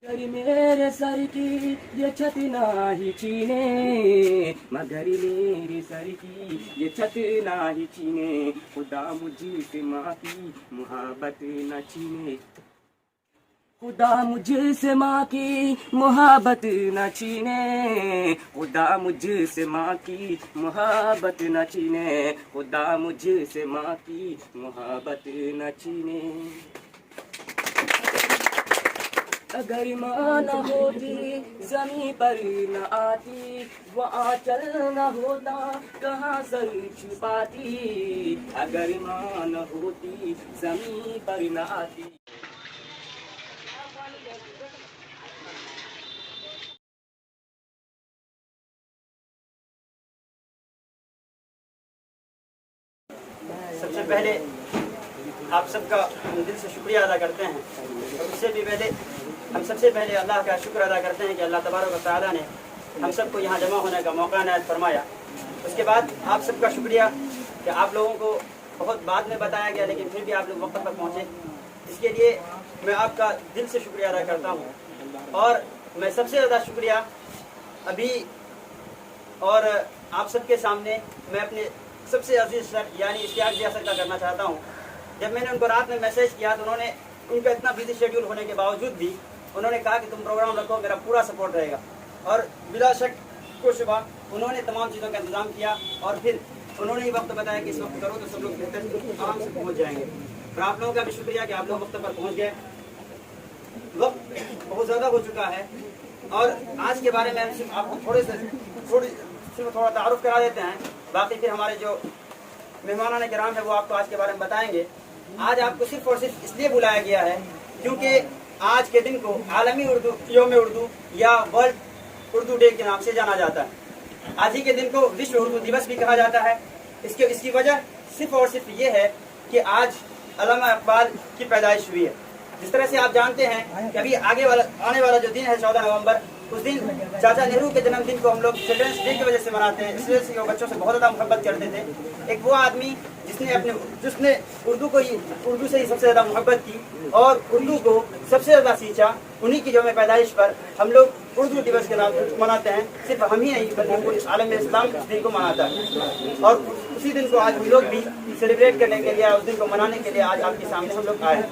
मगर मेरे सर की ये छत नाही छीने, मगर मेरे सर की ये छत नाही छीने, खुदा मुझसे माँ की मोहब्बत न छीने, खुदा मुझसे माँ की मोहब्बत न छीने, खुदा मुझसे माँ की मोहब्बत न छीने, खुदा मुझसे माँ की मोहब्बत न छीने। अगर माँ न होती ज़मीं पर न आती, वो आंचल न होता कहाँ सर छुपाती, अगर माँ न होती ज़मीं पर न आती। सबसे पहले आप सबका हम दिल से शुक्रिया अदा करते हैं, और उससे भी पहले हम सबसे पहले अल्लाह का शुक्र अदा करते हैं कि अल्लाह तबारक व तआला ने हम सबको यहाँ जमा होने का मौका इनायत फरमाया। उसके बाद आप सबका शुक्रिया कि आप लोगों को बहुत बाद में बताया गया, लेकिन फिर भी आप लोग वक्त पर पहुँचे, इसके लिए मैं आपका दिल से शुक्रिया अदा करता हूँ। और मैं सबसे ज़्यादा शुक्रिया अभी और आप सबके सामने मैं अपने सबसे अजीज सर यानी इश्तियाक जिया सर का करना चाहता हूँ। जब मैंने उनको रात में मैसेज किया तो उन्होंने, उनका इतना बिजी शेड्यूल होने के बावजूद भी उन्होंने कहा कि तुम प्रोग्राम रखो, मेरा पूरा सपोर्ट रहेगा। और बिला शक को शुबा उन्होंने तमाम चीज़ों का इंतजाम किया, और फिर उन्होंने ही वक्त बताया कि इस वक्त करो तो सब लोग बेहतर आराम से पहुँच जाएंगे। और आप लोगों का भी शुक्रिया कि आप लोग वक्त पर पहुँच गए। वक्त बहुत ज़्यादा हो चुका है, और आज के बारे में हम सिर्फ आपको थोड़ा तारुफ करा देते हैं, बाकी फिर हमारे जो मेहमानान किराम है वो आपको आज के बारे में बताएंगे। आज आपको सिर्फ और सिर्फ इसलिए बुलाया गया है क्योंकि आज के दिन को आलमी उर्दू यौम उर्दू या वर्ल्ड उर्दू डे के नाम से जाना जाता है। आज ही के दिन को विश्व उर्दू दिवस भी कहा जाता है। इसकी वजह सिर्फ और सिर्फ ये है कि आज अल्लामा इकबाल की पैदाइश हुई है। जिस तरह से आप जानते हैं कि अभी आने वाला जो दिन है 14 नवंबर, उस दिन चाचा नेहरू के जन्मदिन को हम लोग चिल्ड्रंस डे की वजह से मनाते हैं, इसलिए वो बच्चों से बहुत ज़्यादा मोहब्बत करते थे। एक वो आदमी जिसने उर्दू से ही सबसे ज़्यादा मोहब्बत की और उर्दू को सबसे ज़्यादा सींचा, उन्हीं की यौम पैदाइश पर हम लोग उर्दू दिवस के नाम मनाते हैं। सिर्फ हम ही नहीं बल्कि पूरे आलम इस्लाम इस दिन को मनाता है, और उसी दिन को आज हम लोग भी सेलिब्रेट करने के लिए, उस दिन को मनाने के लिए आज आपके सामने हम लोग आए हैं।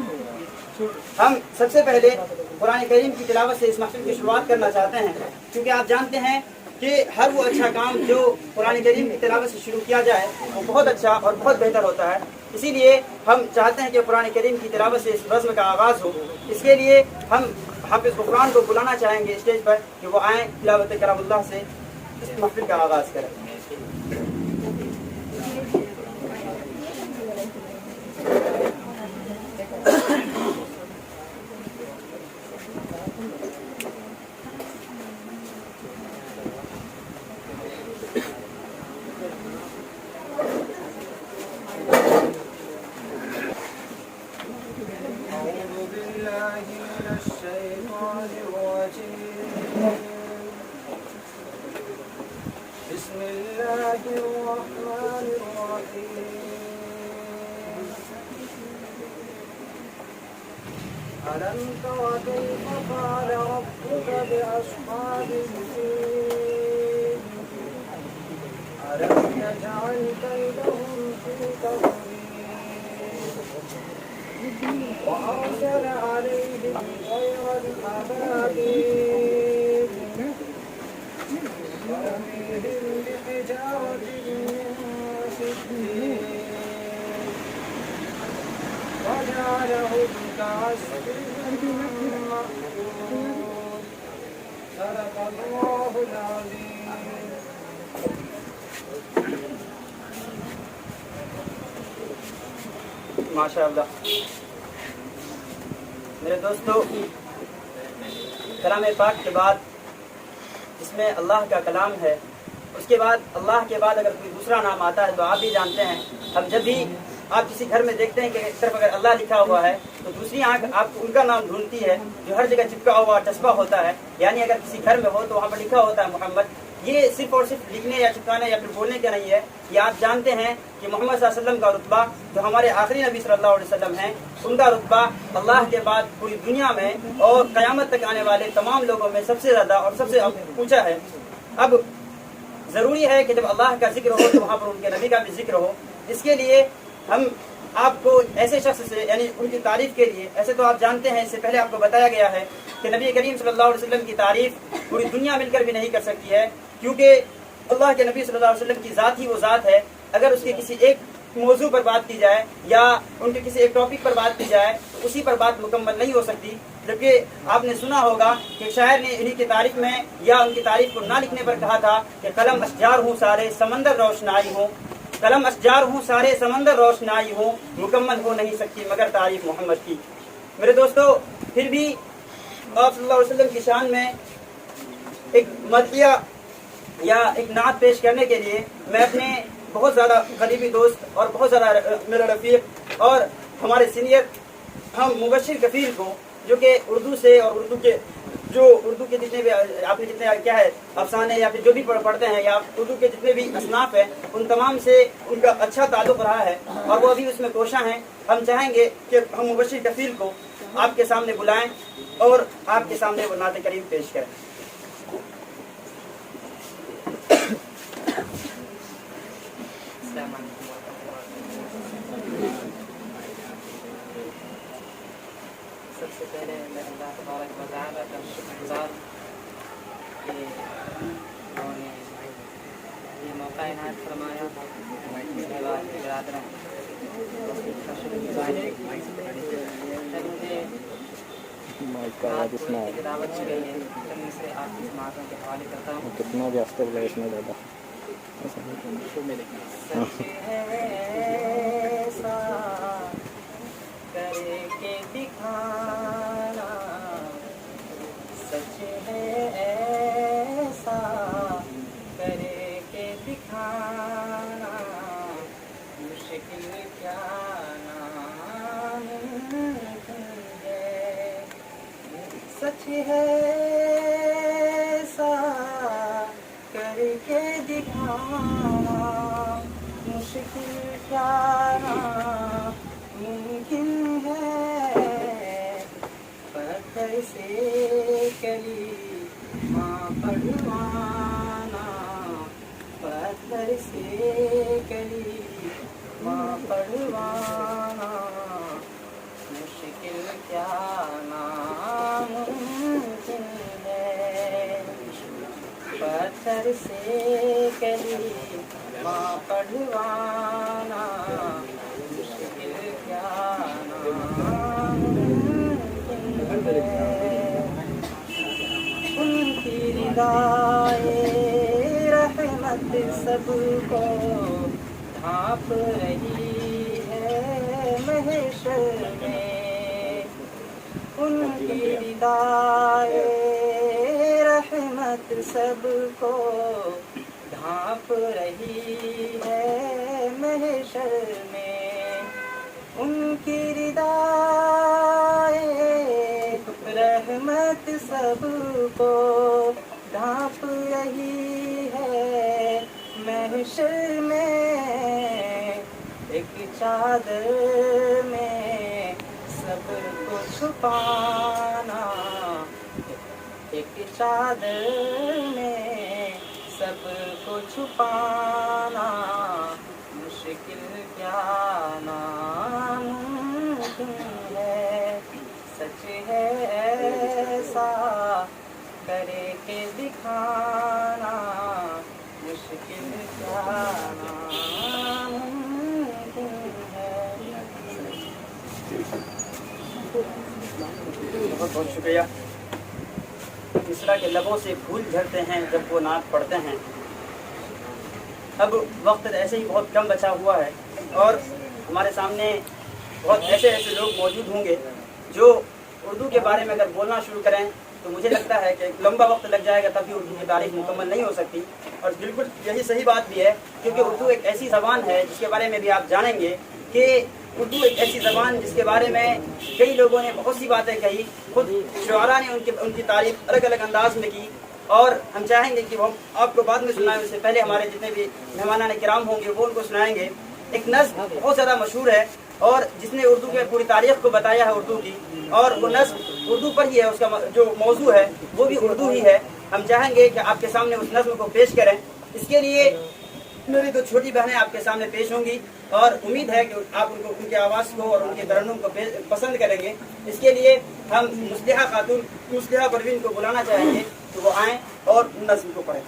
हम सबसे पहले कुरान करीम की तिलावत से इस महफिल की शुरुआत करना चाहते हैं, क्योंकि आप जानते हैं कि हर वो अच्छा काम जो कुरान करीम की तिलावत से शुरू किया जाए वो बहुत अच्छा और बहुत बेहतर होता है। इसीलिए हम चाहते हैं कि कुरान करीम की तिलावत से इस रस्म का आगाज़ हो। इसके लिए हम हाफिज़ ग़ुफ़रान को बुलाना चाहेंगे स्टेज पर कि वो आएँ, तिलावत कलामुल्लाह से इस महफिल का आगाज़ करें। ألم تر كيف فعل ربك بأصحاب الفيل ألم يجعل كيدهم في تضليل وأرسل عليهم طيرا أبابيل ترميهم بحجارة من سجيل وجعلهم كعصف مأكول صدق الله العظيم. माशाअल्लाह। मेरे दोस्तों, कलाम पाक के बाद इसमें अल्लाह का कलाम है, उसके बाद अल्लाह के बाद अगर कोई दूसरा नाम आता है तो आप भी जानते हैं, हम जब भी आप किसी घर में देखते हैं कि एक तरफ अगर अल्लाह लिखा हुआ है तो दूसरी आंख आपको उनका नाम ढूंढती है जो हर जगह चिपका हुआ चस्पा होता है। यानी अगर किसी घर में हो तो वहाँ पर लिखा होता है मोहम्मद, یہ صرف اور صرف لکھنے یا چپکانے یا پھر بولنے کا نہیں ہے. یہ آپ جانتے ہیں کہ محمد صلی اللہ علیہ وسلم کا رتبہ جو ہمارے آخری نبی صلی اللہ علیہ وسلم ہیں ان کا رتبہ اللہ کے بعد پوری دنیا میں اور قیامت تک آنے والے تمام لوگوں میں سب سے زیادہ اور سب سے اونچا ہے. اب ضروری ہے کہ جب اللہ کا ذکر ہو تو وہاں پر ان کے نبی کا بھی ذکر ہو. اس کے لیے ہم آپ کو ایسے شخص سے یعنی ان کی تعریف کے لیے ایسے تو آپ جانتے ہیں اس سے پہلے آپ کو بتایا گیا ہے کہ نبی کریم صلی اللہ علیہ وسلم کی تعریف پوری دنیا مل کر بھی نہیں کر سکتی ہے کیونکہ اللہ کے نبی صلی اللہ علیہ وسلم کی ذات ہی وہ ذات ہے. اگر اس کے کسی ایک موضوع پر بات کی جائے یا ان کے کسی ایک ٹاپک پر بات کی جائے تو اسی پر بات مکمل نہیں ہو سکتی. جبکہ آپ نے سنا ہوگا کہ شاعر نے انہی کی تعریف میں یا ان کی تعریف کو نہ لکھنے پر کہا تھا کہ قلم اشجار ہوں سارے سمندر روشنائی ہوں، قلم اشجار ہوں سارے سمندر روشنائی ہوں، مکمل ہو نہیں سکتی مگر تعریف محمد کی. میرے دوستو، پھر بھی آپ صلی اللہ علیہ وسلم کی شان میں ایک مدحیہ یا ایک نعت پیش کرنے کے لیے میں اپنے بہت زیادہ قریبی دوست اور بہت زیادہ میرا رفیق اور ہمارے سینئر ہم مبشر کفیل کو، جو کہ اردو سے اور اردو کے جتنے بھی آپ نے جتنے کیا ہے افسانے یا پھر جو بھی پڑھتے ہیں یا اردو کے جتنے بھی اصناف ہیں ان تمام سے ان کا اچھا تعلق رہا ہے اور وہ ابھی اس میں کوشاں ہیں. ہم چاہیں گے کہ ہم مبشر کفیل کو آپ کے سامنے بلائیں اور آپ کے سامنے وہ نعت کریم پیش کریں. سب سے پہلے میں اللہ تبارک و تعالیٰ کا شکر گزار کہ انہوں نے یہ موقع عنایت فرمایا. اس کے بعد برادران کا شکر گزار ہے جب مجھے کی دعوت دی گئی ہے تب میں سے آپ کی سماعتوں کے حوالے کرتا ہوں. کتنا بھی آستہ بلا اتنا زیادہ سچ ہے ایسا کر کے دکھانا، سچ ہے ایسا کر کے دکھانا، مشکل کیا ناممکن ہے. سچ ہے ایسا کر کے دکھانا، مشکل کیا ممکن ہے. پتھر سے کلیمہ پڑھوانا، پتھر سے کلیمہ پڑھوانا، مشکل کیا ناممکن ہے. پتھر سے کلیمہ پڑھوانا، مشکل کیا ناممکن ہے. ان کی ردائے رحمت سب کو ڈھانپ رہی ہے محشر میں. ان کی ردائے رحمت سب کو ڈھانپ رہی ہے محشر میں. ان کی ردائے رحمت سب کو ڈھانپ رہی ہے محشر میں. ایک چادر میں سب کو چھپانا، ایک چادر میں سب کو چھپانا، مشکل کیا ناممکن ہے. سچ ہے ایسا کر کے دکھانا، مشکل کیا ناممکن ہے. بہت بہت شکریہ. مصرع کے لبوں سے پھول جھڑتے ہیں جب وہ نعت پڑھتے ہیں. اب وقت ایسے ہی بہت کم بچا ہوا ہے اور ہمارے سامنے بہت ایسے لوگ موجود ہوں گے جو اردو کے بارے میں اگر بولنا شروع کریں تو مجھے لگتا ہے کہ ایک لمبا وقت لگ جائے گا تب بھی اردو کی تعریف مکمل نہیں ہو سکتی. اور بالکل یہی صحیح بات بھی ہے کیونکہ اردو ایک ایسی زبان ہے جس کے بارے میں بھی آپ جانیں گے کہ اردو ایک ایسی زبان جس کے بارے میں کئی لوگوں نے بہت سی باتیں کہی. خود شعراء نے ان کی تعریف الگ الگ انداز میں کی اور ہم چاہیں گے کہ وہ آپ کو بعد میں سنائیں، اس سے پہلے ہمارے جتنے بھی مہمانان کرام ہوں گے وہ ان کو سنائیں گے۔ ایک نظم بہت زیادہ مشہور ہے اور جس نے اردو کے پوری تاریخ کو بتایا ہے اردو کی، اور وہ نظم اردو پر ہی ہے، اس کا جو موضوع ہے وہ بھی اردو ہی ہے۔ ہم چاہیں گے کہ آپ کے سامنے اس نظم کو پیش کریں۔ اس کے لیے میری دو چھوٹی بہنیں آپ کے سامنے پیش ہوں گی اور امید ہے کہ آپ ان کو ان کی آواز کو اور ان کے ترنم کو پسند کریں گے۔ اس کے لیے ہم مصلحہ خاتون مصلحہ پروین کو بلانا چاہیں گے تو وہ آئیں اور نظم کو پڑھیں۔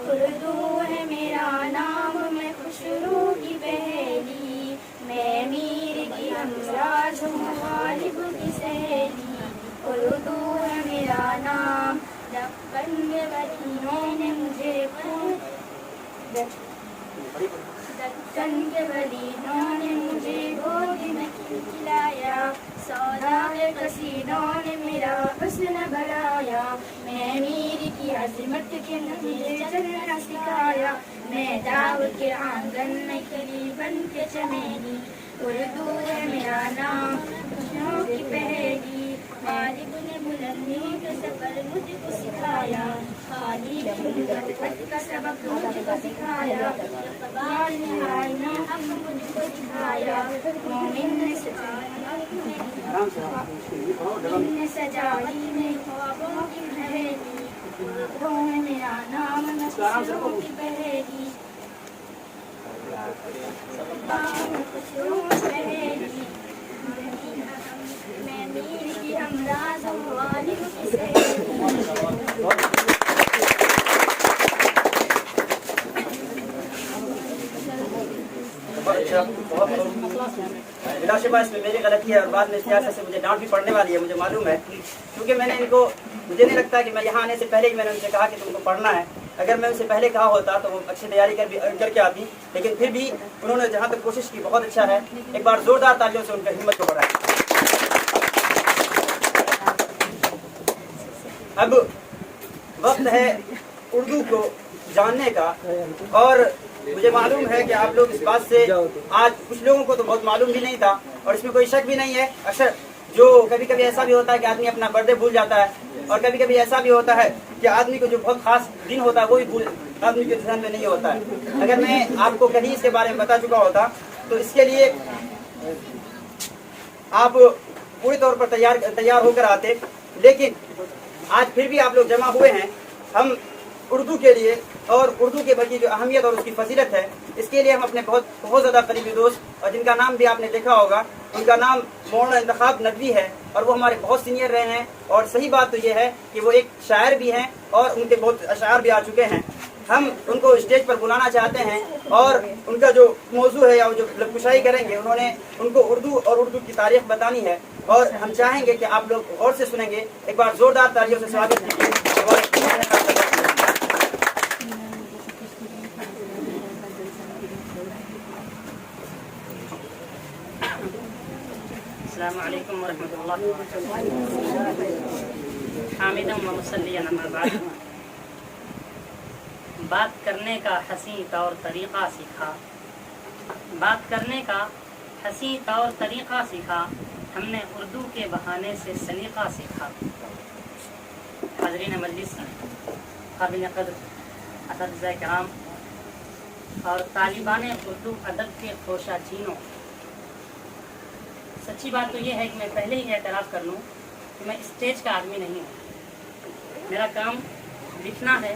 اردو ہے میرا نام، میں خوشرو کی پہلی، میں میر کی ہمراز ہوں غالب کی سہیلی۔ اردو ہے میرا نام، دکن کے ولیوں نے مجھے دکن کے ولیوں نے مجھے گود میں کھلایا، سوداء قصیدوں نے میرا حسن بڑھایا، میں میر کی عظمت کے نغمے چلنا سکھایا، میں داغ کے آنگن میں کلی بن کے چمیلی۔ اردو ہے میرا نام، خوشیوں کی پہلی، غالب نے بلندی کا سفر مجھ کو سکھایا، خالی غربت کا سبق مجھ کو سکھایا، اقبال نے آئینہ حق مجھ کو دکھایا، مومن نے سجائی میں خوابوں کی پہلی، اردو ہے میرا نام، میں خوشیوں کی پہلی، خوشیوں کی پہلی، میں میر کی ہمراز ہوں غالب کی سہیلی۔ بلا شبہ اس میں میری غلطی ہے اور بعد میں سیاست سے مجھے ڈانٹ بھی پڑنے والی ہے، مجھے معلوم ہے، کیونکہ میں نے ان کو، مجھے نہیں لگتا کہ میں یہاں آنے سے پہلے ہی میں نے ان سے کہا کہ تم کو پڑھنا ہے۔ اگر میں ان سے پہلے کہا ہوتا تو وہ اچھی تیاری کر کے آتی، لیکن پھر بھی انہوں نے جہاں تک کوشش کی بہت اچھا ہے۔ ایک بار زوردار تالیوں سے ان کا ہمت کو بڑھائیں۔ اب وقت ہے اردو کو جاننے کا، اور مجھے معلوم ہے کہ آپ لوگ اس بات سے، آج کچھ لوگوں کو تو بہت معلوم بھی نہیں تھا اور اس میں کوئی شک بھی نہیں ہے۔ اکثر جو کبھی کبھی ایسا بھی ہوتا ہے کہ آدمی اپنا برتھ ڈے بھول جاتا ہے، اور کبھی کبھی ایسا بھی ہوتا ہے کہ آدمی کو جو بہت خاص دن ہوتا ہے وہ بھی آدمی کے ذہن میں نہیں ہوتا ہے۔ اگر میں آپ کو کہیں اس کے بارے میں بتا چکا ہوتا تو اس کے لیے آپ پوری طور پر تیار ہو کر آتے، لیکن آج پھر بھی آپ لوگ جمع ہوئے ہیں۔ ہم اردو کے لیے اور اردو کے بلکہ جو اہمیت اور اس کی فضیلت ہے، اس کے لیے ہم اپنے بہت زیادہ قریبی دوست، اور جن کا نام بھی آپ نے دیکھا ہوگا، ان کا نام مولانا انتخاب ندوی ہے، اور وہ ہمارے بہت سینئر رہے ہیں، اور صحیح بات تو یہ ہے کہ وہ ایک شاعر بھی ہیں اور ان کے بہت اشعار بھی آ چکے ہیں۔ ہم ان کو اسٹیج پر بلانا چاہتے ہیں اور ان کا جو موضوع ہے یا جو لب کشائی کریں گے، انہوں نے ان کو اردو اور اردو کی تاریخ بتانی ہے، اور ہم چاہیں گے کہ آپ لوگ غور سے سنیں گے۔ ایک بار زوردار تالیوں سے سواگت کیجیے۔ السلام علیکم ورحمۃ اللہ وبرکاتہ۔ حامدًا و مصلیًا اما بعد۔ بات کرنے کا حسین طور طریقہ سیکھا، بات کرنے کا حسین طور طریقہ سیکھا، ہم نے اردو کے بہانے سے سلیقہ سیکھا۔ حاضرین مجلس، قابل قدر اساتذہ کرام اور طالبان اردو ادب کے خوشہ چینوں، سچی بات تو یہ ہے کہ میں پہلے ہی اعتراف کر لوں کہ میں اسٹیج کا آدمی نہیں ہوں۔ میرا کام لکھنا ہے۔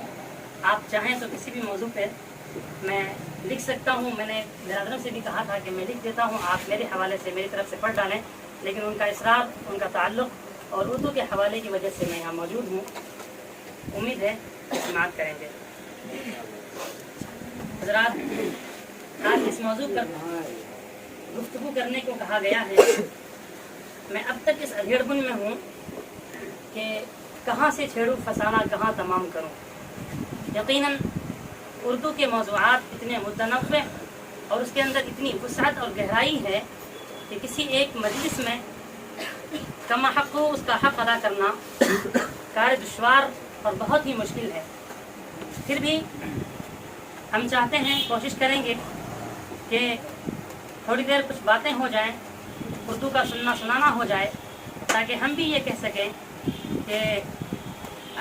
آپ چاہیں تو کسی بھی موضوع پہ میں لکھ سکتا ہوں۔ میں نے برادروں سے بھی کہا تھا کہ میں لکھ دیتا ہوں، آپ میرے حوالے سے میری طرف سے پڑھ ڈالیں، لیکن ان کا اصرار، ان کا تعلق اور اردو کے حوالے کی وجہ سے میں یہاں موجود ہوں۔ امید ہے سماعت کریں گے۔ حضرات، آج اس موضوع پر گفتگو کرنے کو کہا گیا ہے۔ میں اب تک اس ادھیڑ بن میں ہوں کہ کہاں سے چھیڑوں فسانہ، کہاں تمام کروں۔ یقیناً اردو کے موضوعات اتنے متنوع اور اس کے اندر اتنی وسعت اور گہرائی ہے کہ کسی ایک مجلس میں کما حق ہو اس کا حق ادا کرنا کار دشوار اور بہت ہی مشکل ہے. پھر بھی ہم چاہتے ہیں، کوشش کریں گے کہ تھوڑی دیر کچھ باتیں ہو جائیں، اردو کا سننا سنانا ہو جائے، تاکہ ہم بھی یہ کہہ سکیں کہ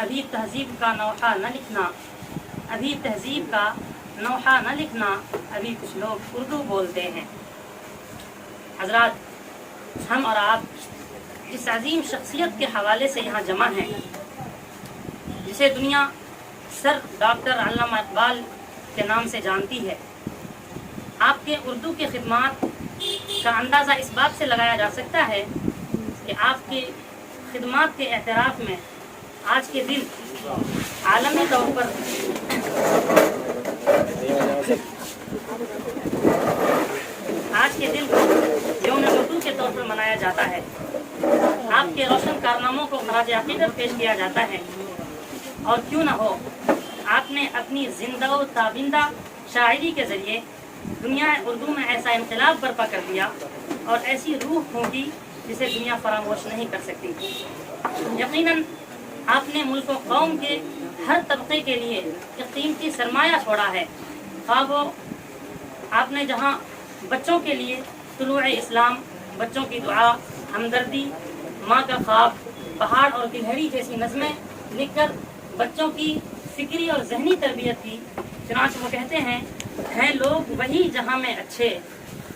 ابھی تہذیب کا نوحہ نہ لکھنا، ابھی تہذیب کا نوحہ نہ لکھنا، ابھی کچھ لوگ اردو بولتے ہیں. حضرات، ہم اور آپ جس عظیم شخصیت کے حوالے سے یہاں جمع ہیں، جسے دنیا سر ڈاکٹر علامہ اقبال کے نام سے جانتی ہے، آپ کے اردو کے خدمات کا اندازہ اس بات سے لگایا جا سکتا ہے کہ آپ کی خدمات کے اعتراف میں آج کے دن عالمی طور پر یوم اردو کے طور پر منایا جاتا ہے. آپ کے روشن کارناموں کو خراج عقیدت پیش کیا جاتا ہے. اور کیوں نہ ہو، آپ نے اپنی زندہ و تابندہ شاعری کے ذریعے دنیا اردو میں ایسا انقلاب برپا کر دیا اور ایسی روح پھونکی جسے دنیا فراموش نہیں کر سکتی. یقیناً آپ نے ملک و قوم کے ہر طبقے کے لیے ایک قیمتی سرمایہ چھوڑا ہے. خواہ وہ آپ نے جہاں بچوں کے لیے طلوع اسلام، بچوں کی دعا، ہمدردی، ماں کا خواب، پہاڑ اور گلہری جیسی نظمیں لکھ کر بچوں کی فکری اور ذہنی تربیت کی. چنانچہ وہ کہتے ہیں لوگ وہی جہاں میں اچھے،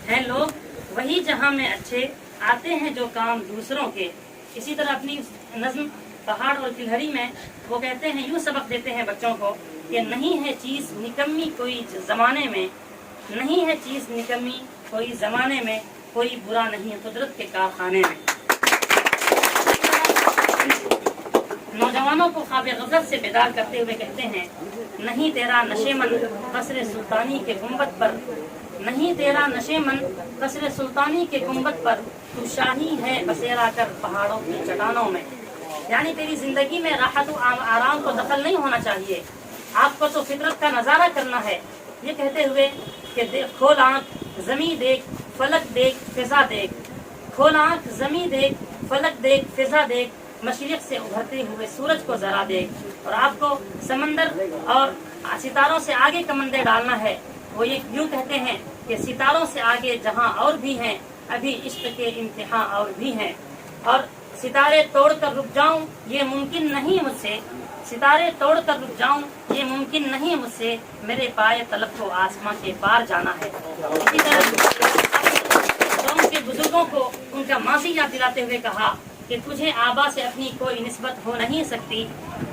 ہیں لوگ وہی جہاں میں اچھے، آتے ہیں جو کام دوسروں کے. اسی طرح اپنی نظم پہاڑ اور گلہری میں وہ کہتے ہیں، یوں سبق دیتے ہیں بچوں کو کہ نہیں ہے چیز نکمی کوئی زمانے میں، نہیں ہے چیز نکمی کوئی زمانے میں، کوئی برا نہیں قدرت کے کارخانے میں. نوجوانوں کو خواب غفلت سے بیدار کرتے ہوئے کہتے ہیں، نہیں تیرا نشے من قصر سلطانی کے گنبد پر، نہیں تیرا نشے من قصر سلطانی کے گنبد پر، تو شاہی ہے بسیرا کر پہاڑوں کی چٹانوں میں. یعنی تیری زندگی میں راحت و آرام کو دخل نہیں ہونا چاہیے، آپ کو تو فطرت کا نظارہ کرنا ہے. یہ کہتے ہوئے کہ کھول آنکھ زمیں دیکھ، فلک دیکھ، فضا دیکھ، کھول آنکھ زمیں دیکھ، فلک دیکھ، فضا دیکھ، مشرق سے ابھرتے ہوئے سورج کو ذرا دیکھ. اور آپ کو سمندر اور ستاروں سے آگے کمندے ڈالنا ہے. وہ یہ یوں کہتے ہیں کہ ستاروں سے آگے جہاں اور بھی ہیں، ابھی عشق کے امتحان اور بھی ہیں. اور ستارے توڑ کر رک جاؤں یہ ممکن نہیں مجھ سے، ستارے توڑ کر رک جاؤں یہ ممکن نہیں مجھ سے، میرے پائے طلب کو آسمان کے پار جانا ہے. اسی طرح قوم کے بزرگوں کو ان کا ماضی یاد دلاتے ہوئے کہا کہ تجھے آبا سے اپنی کوئی نسبت ہو نہیں سکتی،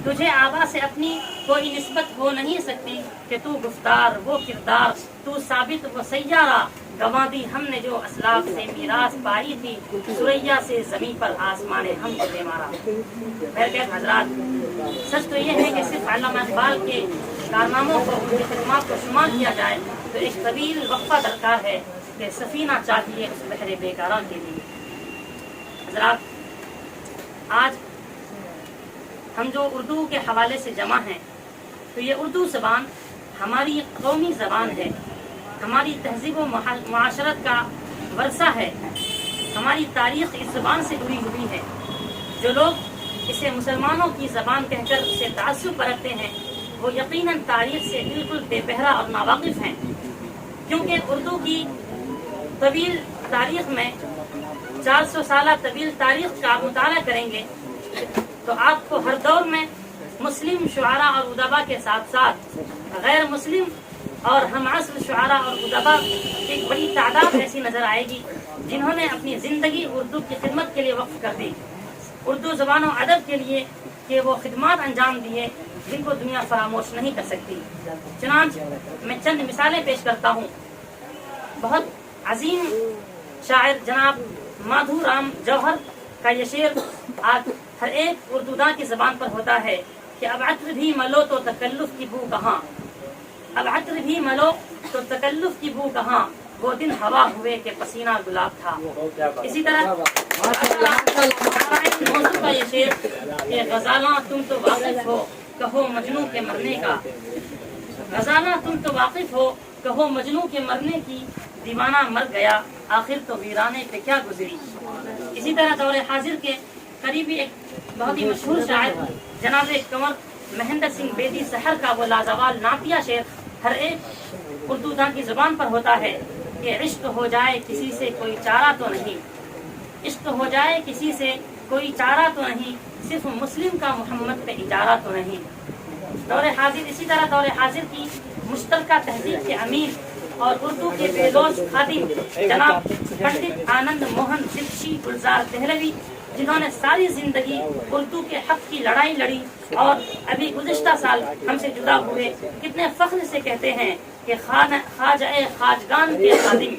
تجھے آبا سے اپنی کوئی نسبت ہو نہیں سکتی، کہ تو گفتار وہ کردار، تو ثابت وہ سیارہ، گواں دی ہم نے جو اسلاف سے میراث پائی تھی، سریا سے زمین پر آسمان ہم کو دے مارا. بہرکیف حضرات، سچ تو یہ ہے کہ صرف علامہ اقبال کے کارناموں کو، ان کی خدمات کو شمار کیا جائے تو ایک طویل وقفہ درکار ہے کہ سفینہ چاہیے اس بحر بیکراں کے لیے. حضرات، آج ہم جو اردو کے حوالے سے جمع ہیں تو یہ اردو زبان ہماری قومی زبان ہے، ہماری تہذیب و معاشرت کا ورثہ ہے، ہماری تاریخ اس زبان سے جڑی ہوئی ہے. جو لوگ اسے مسلمانوں کی زبان کہہ کر اسے تعصب برتتے ہیں وہ یقیناً تاریخ سے بالکل بے بہرا اور ناواقف ہیں، کیونکہ اردو کی طویل تاریخ میں 400 سالہ طویل تاریخ کا مطالعہ کریں گے تو آپ کو ہر دور میں مسلم شعراء اور ادبا کے ساتھ ساتھ غیر مسلم اور ہم عصر شعراء اور ادبا کی ایک بڑی تعداد ایسی نظر آئے گی جنہوں نے اپنی زندگی اردو کی خدمت کے لیے وقف کر دی، اردو زبان و ادب کے لیے کہ وہ خدمات انجام دیے جن کو دنیا فراموش نہیں کر سکتی. چنانچہ میں چند مثالیں پیش کرتا ہوں. بہت عظیم شاعر جناب مادھو رام جوہر کا یہ شعر آج ہر ایک اردو داں کی زبان پر ہوتا ہے کہ اب عطر بھی ملو تو تکلف کی بو کہاں، اب عطر بھی ملو تو تکلف کی بو کہاں، وہ دن ہوا ہوئے کہ پسینہ گلاب تھا. اسی طرح موضوع کا یہ شعر کہ غزالاں تم تو واقف ہو کہو مجنوں کے مرنے کا، गजाला तुम तो वाकिफ हो, कहो मजनू के मरने की, दीवाना मर गया आखिर तो वीराने पे क्या गुजरी। इसी तरह दौर हाजिर के करीबी एक बहुत ही मशहूर शायर जनाब कंवर महेंद्र सिंह बेदी सहर का वो लाजवाल नातिया शेर हर एक उर्दू दां की जुबान पर होता है कि इश्क हो जाए किसी से कोई चारा तो नहीं, इश्क हो जाए किसी से कोई चारा तो नहीं, सिर्फ मुस्लिम का मोहम्मद पे इजारा तो नहीं। दौर हाजिर इसी तरह दौर हाजिर की मुश्तरका तहजीब के अमीर और उर्दू के बेलोस खादिम जनाब पंडित आनंद मोहन सिद्दीकी गुलजार दहलवी, जिन्होंने सारी जिंदगी उर्दू के हक की लड़ाई लड़ी और अभी गुज़िश्ता साल हमसे जुदा हुए, कितने फख्र से कहते हैं कि ख्वाजा खाजगान के खादिम,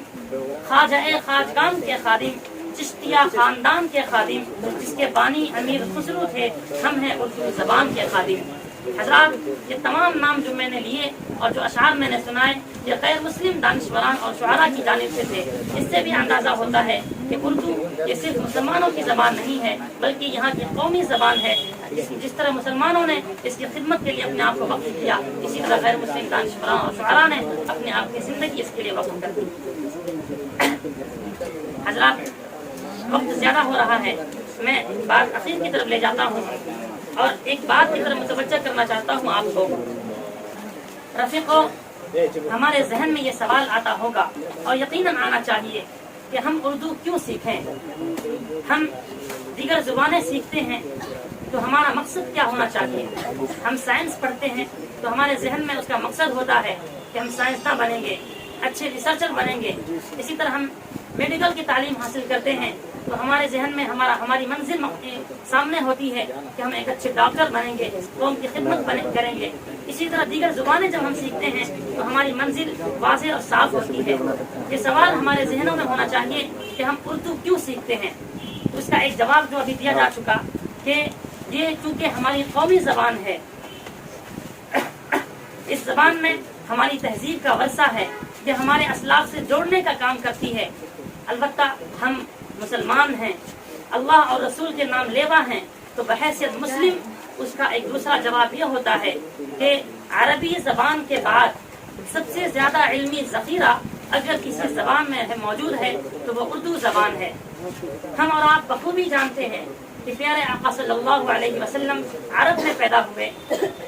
ख्वाजा खाजगान के खादिम, चिश्तिया खानदान के खादिम, जिसके बानी अमीर खुसरू थे, हम हैं उर्दू ज़बान के खादिम। हज़रात, ये तमाम नाम जो मैंने लिए और जो अशार मैंने सुनाए, ये गैर मुस्लिम दानिशवरान और शुआरा की जानिब से थे। इससे भी अंदाज़ा होता है कि उर्दू ये सिर्फ मुसलमानों की ज़बान नहीं है, बल्कि यहाँ की कौमी ज़बान है। जिस तरह मुसलमानों ने इसकी खिदमत के लिए अपने आप को वक्फ किया, इसी तरह गैर मुस्लिम दानिशवरान और शुआरा ने अपने आप की ज़िंदगी इसके लिए वक्फ कर दी। हज़रात, वक्त ज़्यादा हो रहा है, मैं बात अखीर की तरफ ले जाता हूँ और एक बात की तरफ मुतवज्जह करना चाहता हूँ आपको। रफ़ीक़ो, हमारे जहन में ये सवाल आता होगा और यकीनन आना चाहिए कि हम उर्दू क्यों सीखें। हम दीगर ज़ुबानें सीखते हैं तो हमारा मकसद क्या होना चाहिए। हम साइंस पढ़ते हैं तो हमारे जहन में उसका मकसद होता है कि हम साइंसदान बनेंगे, अच्छे रिसर्चर बनेंगे। इसी तरह हम मेडिकल की तालीम हासिल करते हैं तो हमारे जहन में हमारी मंजिल सामने होती है कि हम एक अच्छे डॉक्टर बनेंगे, कौम की खिदमत करेंगे। इसी तरह दीगर जुबानें जब हम सीखते हैं तो हमारी मंजिल वाज़ेह और साफ होती है। ये सवाल हमारे जहनों में होना चाहिए कि हम उर्दू क्यों सीखते हैं। तो इसका एक जवाब जो अभी दिया जा चुका कि ये चूँकि हमारी कौमी ज़बान है, इस ज़बान में हमारी तहजीब का वर्षा है, ये हमारे असलाफ से जोड़ने का काम करती है। अलबत्ता हम मुसलमान हैं, अल्लाह और रसूल के नाम लेवा हैं, तो बहैसियत मुस्लिम उसका एक दूसरा जवाब यह होता है कि अरबी ज़बान के बाद सबसे ज़्यादा इल्मी ज़ख़ीरा अगर किसी ज़बान में मौजूद है तो वो उर्दू ज़बान है। हम और आप बखूबी जानते हैं कि प्यारे आका सल्लल्लाहु अलैहि वसल्लम अरब में पैदा हुए,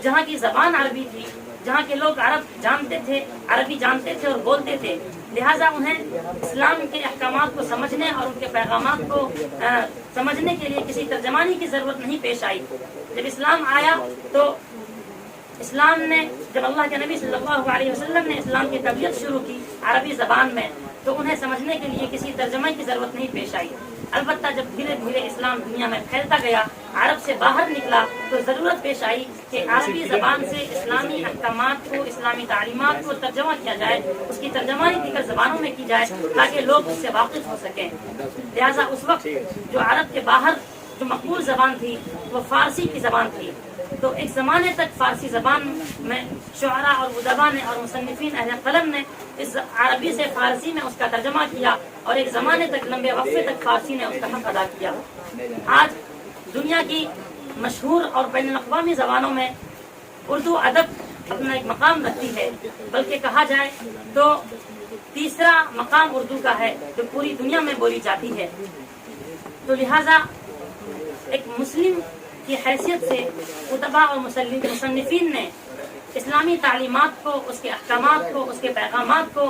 जहाँ की ज़बान अरबी थी, जहाँ के लोग अरब जानते थे, अरबी जानते थे और बोलते थे, लिहाजा उन्हें इस्लाम के अहकामात को समझने और उनके पैगामात को समझने के लिए किसी तर्जमानी की ज़रूरत नहीं पेश आई। जब इस्लाम आया तो इस्लाम ने, जब अल्लाह के नबी सल्लल्लाहु अलैहि वसल्लम ने इस्लाम की तबलीग शुरू की अरबी ज़बान में, तो उन्हें समझने के लिए किसी तर्जमे की ज़रूरत नहीं पेश आई। अलबत्ता जब धीरे धीरे इस्लाम दुनिया में फैलता गया, अरब से बाहर निकला, तो ज़रूरत पेश आई कि अरबी ज़बान से इस्लामी अहकामात को, इस्लामी तालीमात को तर्जमा किया जाए, उसकी तर्जमानी दीगर ज़बानों में की जाए ताकि लोग उससे वाकिफ़ हो सकें। लिहाजा उस वक्त जो अरब के बाहर जो मकबूल ज़बान थी वो फ़ारसी की ज़बान थी। तो एक ज़माने तक फ़ारसी ज़बान में शुआरा और उदबा ने और मुसन्निफ़ीन अहले क़लम ने इस अरबी से फ़ारसी में उसका तर्जमा किया और एक ज़माने तक, लंबे वक़्फ़े तक फ़ारसी ने उसका हक़ अदा किया। आज दुनिया की मशहूर और बैनुल-अक़वामी ज़बानों में उर्दू अदब अपना एक मकाम रखती है, बल्कि कहा जाए तो तीसरा मकाम उर्दू का है जो पूरी दुनिया में बोली जाती है। तो लिहाजा एक मुस्लिम की हैसियत से उतबा और मुसन्निफ़ीन ने इस्लामी तालीमात को, उसके अहकामात को, उसके पैगामात को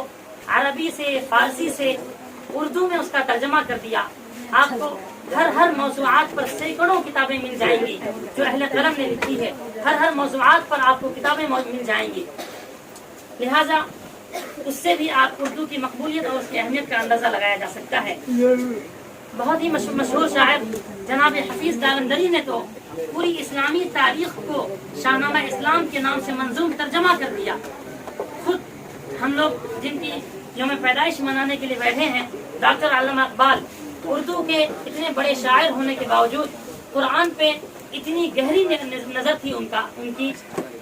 अरबी से, फ़ारसी से उर्दू में उसका तर्जमा कर दिया। आपको हर मौज़ूआत पर सैकड़ों किताबें मिल जाएंगी जो अहले क़लम ने लिखी है, हर मौज़ूआत पर आपको किताबें मिल जाएंगी। लिहाजा उससे भी आप उर्दू की मकबूलियत और उसकी अहमियत का अंदाज़ा लगाया जा सकता है। बहुत ही मशहूर शायर जनाब हफीज़ कालंदरी ने तो पूरी इस्लामी तारीख को शाहनामा इस्लाम के नाम से मंजूम तर्जमा कर दिया। खुद हम लोग जिनकी यौम पैदाइश मनाने के लिए बैठे हैं, डॉक्टर अल्लामा इकबाल, उर्दू के इतने बड़े शायर होने के बावजूद कुरान पे इतनी गहरी नज़र थी उनकी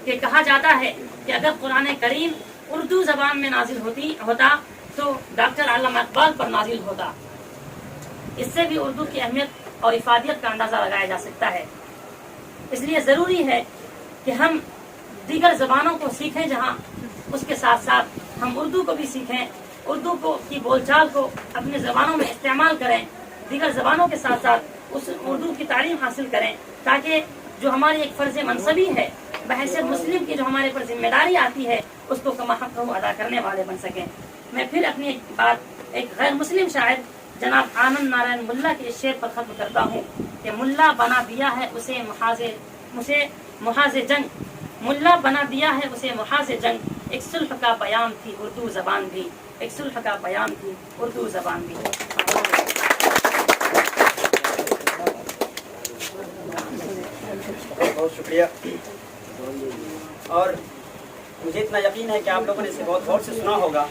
कि कहा जाता है कि अगर कुरान करीम उर्दू ज़बान में नाजिल होता तो डॉक्टर अल्लामा इकबाल पर नाजिल होता। इससे भी उर्दू की अहमियत और इफादियत का अंदाज़ा लगाया जा सकता है। इसलिए ज़रूरी है कि हम दीगर ज़बानों को सीखें जहाँ اس کے ساتھ ساتھ ہم اردو کو بھی سیکھیں، اردو کو کی بول چال کو اپنے زبانوں میں استعمال کریں، دیگر زبانوں کے ساتھ ساتھ اس اردو کی تعلیم حاصل کریں، تاکہ جو ہماری ایک فرض منصبی ہے بحیثیت مسلم کی جو ہمارے پر ذمہ داری آتی ہے اس کو کما حق ادا کرنے والے بن سکیں۔ میں پھر اپنی ایک بات ایک غیر مسلم شاعر جناب آنند نارائن ملا کے اس شعر پر ختم کرتا ہوں کہ ملا بنا دیا ہے اسے محاذ جنگ، ملا بنا دیا ہے اسے محاذ جنگ، ایک صلح کا پیام تھی اردو زبان بھی، ایک صلح کا پیام تھی اردو زبان بھی۔ بہت شکریہ، اور مجھے اتنا یقین ہے کہ آپ لوگوں نے اسے بہت غور سے سنا ہوگا،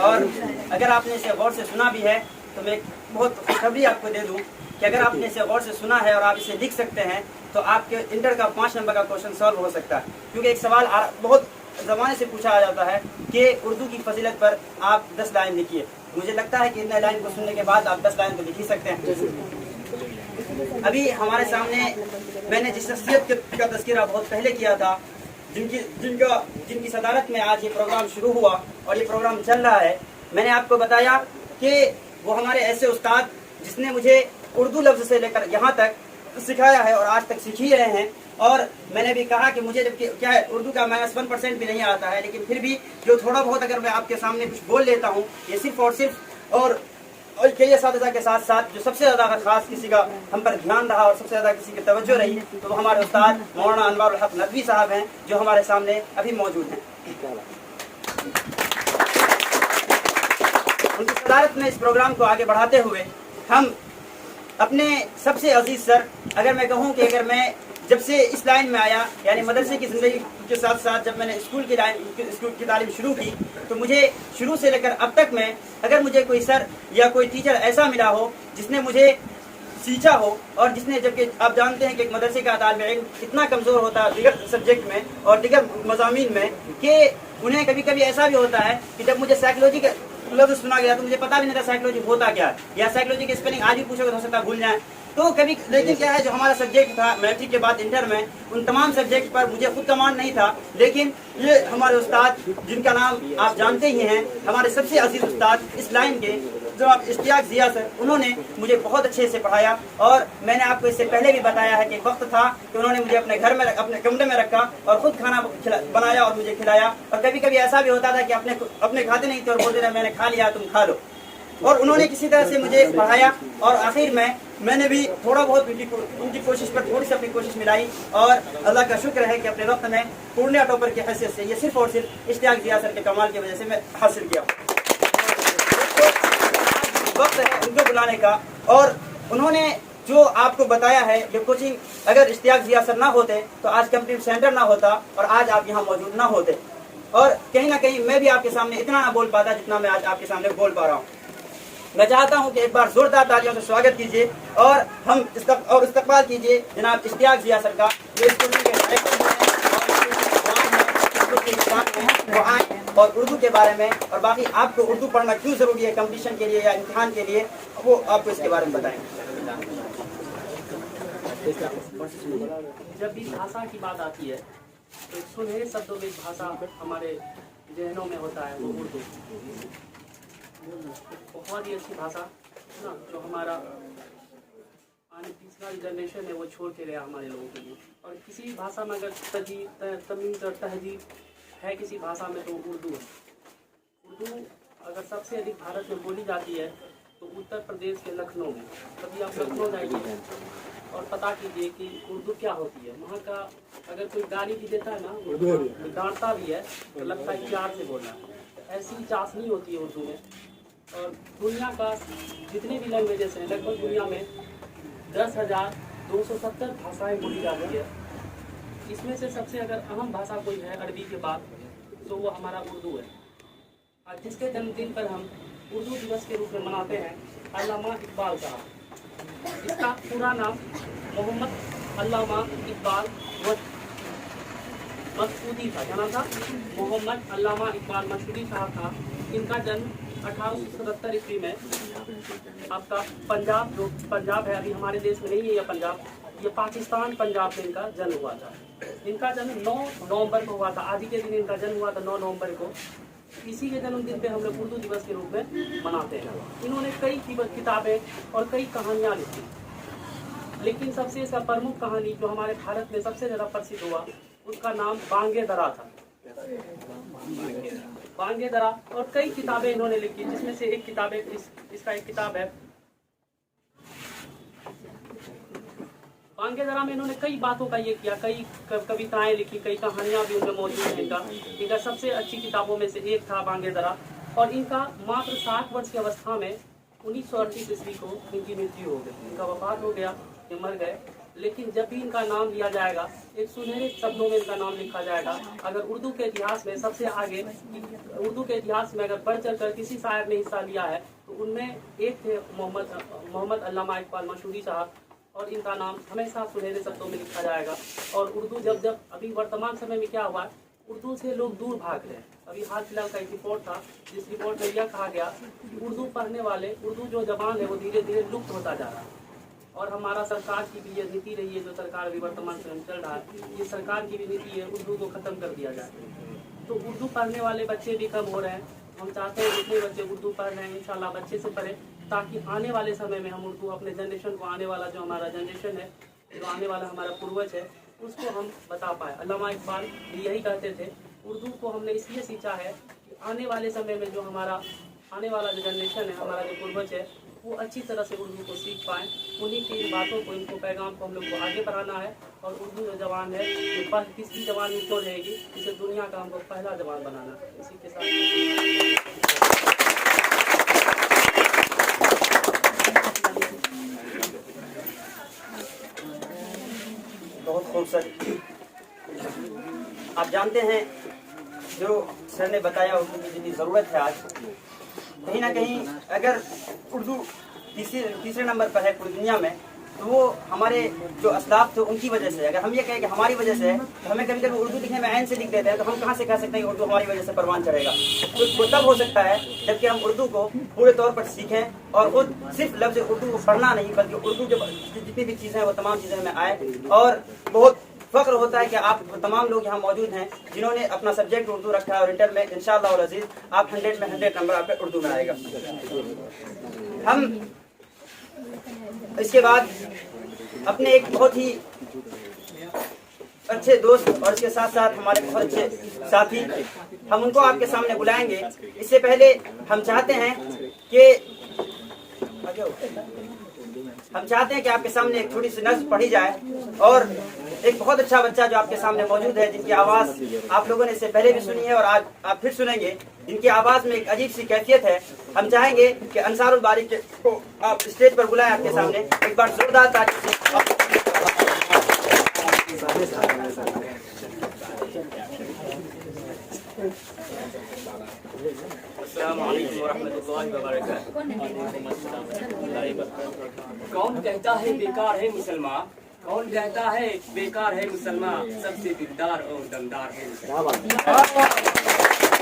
اور اگر آپ نے اسے غور سے سنا بھی ہے تو میں بہت خوشخبری آپ کو دے دوں کہ اگر آپ نے اسے غور سے سنا ہے اور آپ اسے لکھ سکتے ہیں تو آپ کے انٹر کا 5 نمبر کا کوشچن سالو ہو سکتا ہے، کیونکہ ایک سوال بہت زمانے سے پوچھا جاتا ہے کہ اردو کی فضیلت پر آپ 10 لائن لکھیے۔ مجھے لگتا ہے کہ اتنے لائن کو سننے کے بعد آپ 10 لائن تو لکھ ہی سکتے ہیں۔ ابھی ہمارے سامنے میں نے جس شخصیت کا تذکرہ بہت پہلے کیا تھا، جن کی صدارت میں آج یہ پروگرام شروع ہوا اور یہ پروگرام چل رہا ہے، میں نے آپ کو بتایا کہ وہ ہمارے ایسے استاد جس نے مجھے اردو لفظ سے لے کر یہاں تک سکھایا ہے اور آج تک سیکھ ہی رہے ہیں۔ اور میں نے بھی کہا کہ مجھے جب کیا ہے اردو کا -1% بھی نہیں آتا ہے، لیکن پھر بھی جو تھوڑا بہت اگر میں آپ کے سامنے کچھ بول لیتا ہوں، یہ صرف اور صرف اور کئی اساتذہ کے ساتھ ساتھ جو سب سے زیادہ خاص کسی کا ہم پر دھیان رہا اور سب سے زیادہ کسی کی توجہ رہی تو وہ ہمارے استاد مولانا انوار الحق ندوی صاحب ہیں، جو ہمارے سامنے ابھی موجود ہیں۔ ان کی صدارت میں اس پروگرام کو آگے بڑھاتے ہوئے ہم اپنے سب سے عزیز سر، اگر میں کہوں کہ اگر میں جب سے اس لائن میں آیا، یعنی مدرسے کی زندگی کے ساتھ ساتھ جب میں نے اسکول کی تعلیم شروع کی، تو مجھے شروع سے لے کر اب تک میں اگر مجھے کوئی سر یا کوئی ٹیچر ایسا ملا ہو جس نے مجھے سیکھا ہو، اور جس نے، جبکہ آپ جانتے ہیں کہ ایک مدرسے کا طالب علم اتنا کمزور ہوتا ہے دیگر سبجیکٹ میں اور دیگر مضامین میں کہ انہیں کبھی کبھی ایسا بھی ہوتا ہے کہ جب مجھے سائیکلوجی کا لفظ سنا گیا تو مجھے پتا بھی نہیں تھا سائیکلوجی ہوتا کیا ہے، یا سائیکلوجی کی اسپیلنگ آج بھی پوچھو گے تو ہو سکتا ہے بھول جائیں۔ تو کبھی لیکن کیا ہے، جو ہمارا سبجیکٹ تھا میٹرک کے بعد انٹر میں، ان تمام سبجیکٹ پر مجھے خود کمانڈ نہیں تھا، لیکن یہ ہمارے استاد جن کا نام آپ جانتے ہی ہیں، ہمارے سب سے عزیز استاد اس لائن کے جناب اشتیاق ضیاء سر، انہوں نے مجھے بہت اچھے سے پڑھایا۔ اور میں نے آپ کو اس سے پہلے بھی بتایا ہے کہ ایک وقت تھا کہ انہوں نے مجھے اپنے گھر میں اپنے کمرے میں رکھا اور خود کھانا بنایا اور مجھے کھلایا، اور کبھی کبھی ایسا بھی ہوتا تھا کہ اپنے کھاتے نہیں تھے اور بولتے تھے میں نے کھا لیا تم کھا لو، اور انہوں نے کسی طرح سے مجھے پڑھایا، اور آخر میں نے بھی تھوڑا بہت ان کی کوشش پر تھوڑی سی اپنی کوشش ملائی، اور اللہ کا شکر ہے کہ اپنے وقت میں پورنیہ ٹاپر کی حیثیت سے یہ صرف اور صرف اشتیاق ضیاء سر کے کمال کی وجہ سے میں حاصل کیا۔ وقت ہے ان کو بلانے کا، اور انہوں نے جو آپ کو بتایا ہے یہ کوچنگ، اگر اشتیاق ضیاء سر نہ ہوتے تو آج کمپیوٹر سینٹر نہ ہوتا اور آج آپ یہاں موجود نہ ہوتے، اور کہیں نہ کہیں میں بھی آپ کے سامنے اتنا نہ بول پاتا جتنا میں آج آپ کے سامنے بول پا رہا ہوں۔ میں چاہتا ہوں کہ ایک بار زوردار تالیوں سے سواگت کیجیے اور ہم استقبال کیجیے جناب اشتیاق ضیاء سر کا، جو اسکول کے وہ آئیں اور اردو کے بارے میں اور باقی آپ کو اردو پڑھنا کیوں ضروری ہے کمپٹیشن کے لیے یا امتحان کے لیے، وہ آپ کو اس کے بارے میں بتائیں۔ جب بھی بھاشا کی بات آتی ہے تو سنہرے شبدوں میں بھاشا ہمارے ذہنوں میں ہوتا ہے وہ اردو، بہت ہی اچھی بھاشا نا، جو ہمارا آنے تیسرا جنریشن ہے وہ چھوڑ کے گیا ہمارے لوگوں کے لیے۔ اور کسی بھاشا میں اگر تمیز اور تہذیب ہے کسی بھاشا میں تو اردو ہے۔ اردو اگر سب سے ادھک بھارت میں بولی جاتی ہے تو اتر پردیش کے لکھنؤ میں، کبھی آپ لکھنؤ جائیے اور پتہ کیجیے کہ اردو کیا ہوتی ہے، وہاں کا اگر کوئی گالی بھی دیتا ہے نا، ڈانٹتا بھی ہے تو لگتا ہے پیار سے بولنا، ایسی چاشنی ہوتی ہے اردو میں۔ اور دنیا کا جتنے بھی لینگویجز ہیں، لگ بھگ دنیا میں 10,270 بھاشائیں بولی جاتی ہے، اس میں سے سب سے اگر اہم بھاشا کوئی ہے عربی کے بعد تو وہ ہمارا اردو ہے۔ اور جس کے جنم دن پر ہم اردو دیوس کے روپ میں مناتے ہیں، علامہ اقبال صاحب، اس کا پورا نام محمد علامہ اقبال مسعودی تھا، کیا نام تھا؟ محمد علامہ اقبال مسعودی صاحب تھا۔ ان کا جنم 1877 عیسوی میں آپ کا پنجاب، جو پنجاب ہے ابھی ہمارے دیش میں نہیں ہے، یہ پنجاب ये पाकिस्तान पंजाब में इनका जन्म हुआ था। इनका जन्म 9 नवंबर को हुआ था। आज ही के दिन इनका जन्म हुआ था 9 नवंबर को। इसी के जन्मदिन पे हम लोग उर्दू दिवस के रूप में मनाते हैं। इन्होंने कई किताबें और कई कहानियाँ लिखी, लेकिन सबसे इसका प्रमुख कहानी जो हमारे भारत में सबसे ज़्यादा प्रसिद्ध हुआ उसका नाम बांगे दरा था। बांगे दरा। और कई किताबें इन्होंने लिखी, जिसमें से एक किताब इसका एक किताब है बांगे दरा में इन्होंने कई बातों का ये किया, कई कविताएं लिखी, कई कहानियां भी उनमें मौजूद हैं। इनका सबसे अच्छी किताबों में से एक था बांगे दरा। और इनका मात्र 60 वर्ष की अवस्था में 1938 ईस्वी को इनकी मृत्यु हो गई। इनका वफात हो गया, ये मर गए। लेकिन जब भी इनका नाम लिया जाएगा एक सुनहरे शब्दों में इनका नाम लिखा जाएगा। अगर उर्दू के इतिहास में सबसे आगे, उर्दू के इतिहास में अगर बढ़ चढ़ कर किसी शायर ने हिस्सा लिया है तो उनमें एक थे मोहम्मद अल्लामा इकबाल मशहूरी साहब। और इनका नाम हमेशा सुनहरे शब्दों में लिखा जाएगा। और उर्दू जब अभी वर्तमान समय में क्या हुआ है, उर्दू से लोग दूर भाग रहे हैं। अभी हाल फिलहाल का एक रिपोर्ट था, जिस रिपोर्ट में यह कहा गया कि उर्दू पढ़ने वाले, उर्दू जो जबान है वो धीरे धीरे लुप्त होता जा रहा है। और हमारा सरकार की भी ये नीति रही है, जो सरकार अभी वर्तमान समय में चल रहा है, ये सरकार की भी नीति है उर्दू को ख़त्म कर दिया जाए। तो उर्दू पढ़ने वाले बच्चे भी कम हो रहे हैं। हम चाहते हैं जितने बच्चे उर्दू पढ़ रहे हैं इंशाल्लाह बच्चे से पढ़ें, ताकि आने वाले समय में हम उर्दू अपने जनरेशन को, आने वाला जो हमारा जनरेशन है, जो आने वाला हमारा पूर्वज है, उसको हम बता पाए। अल्लामा इकबाल भी यही कहते थे, उर्दू को हमने इसलिए सींचा है कि आने वाले समय में जो हमारा आने वाला जो जनरेशन है, हमारा जो पूर्वज है, वो अच्छी तरह से उर्दू को सीख पाएँ। उन्हीं की बातों को, इनको पैगाम को हम लोग को आगे बढ़ाना है। और उर्दू जो जबान है ये किसी जबान में क्यों रहेगी, इसे दुनिया का हमको पहला जबान बनाना है। इसी के साथ बहुत खूबसूरत। आप जानते हैं जो सर ने बताया उर्दू की जितनी ज़रूरत है आज, कहीं ना कहीं अगर उर्दू तीसरे नंबर पर है पूरी दुनिया में, तो वो हमारे जो असलाफ थे उनकी वजह से। अगर हम ये कहें कि हमारी वजह से है, तो हमें कभी कभी उर्दू लिखने में ऐन से लिख देते हैं, तो हम कहाँ से कह सकते हैं कि उर्दू हमारी वजह से परवान चढ़ेगा। तो वो तब हो सकता है जबकि हम उर्दू को पूरे तौर पर सीखें और खुद सिर्फ लफ्ज़ उर्दू को पढ़ना नहीं, बल्कि उर्दू जो जितनी भी चीज़ें हैं वो तमाम चीज़ें में आए। और बहुत फ़ख्र होता है कि आप तमाम लोग यहाँ मौजूद हैं जिन्होंने अपना सब्जेक्ट उर्दू रखा है। और इंटर में इंशाअल्लाह और अज़ीज़ आप 100 में 100 नंबर आप पे उर्दू में आएगा। हम इसके बाद अपने एक बहुत ही अच्छे दोस्त और इसके साथ साथ हमारे बहुत अच्छे साथी, हम उनको आपके सामने बुलाएंगे। इससे पहले हम चाहते हैं कि आपके सामने एक थोड़ी सी नज़्म पढ़ी जाए। और एक बहुत अच्छा बच्चा जो आपके सामने मौजूद है, जिनकी आवाज़ आप लोगों ने इससे पहले भी सुनी है और आज आप फिर सुनेंगे, जिनकी आवाज़ में एक अजीब सी कैफियत है। हम चाहेंगे कि अंसारुल बारी को आप स्टेज पर बुलाएं आपके सामने। एक बार जोरदार ताली से कौन कहता है बेकार है मुसलमान, कौन कहता है बेकार है मुसलमान, सबसे दिलदार और दमदार है मुसलमान,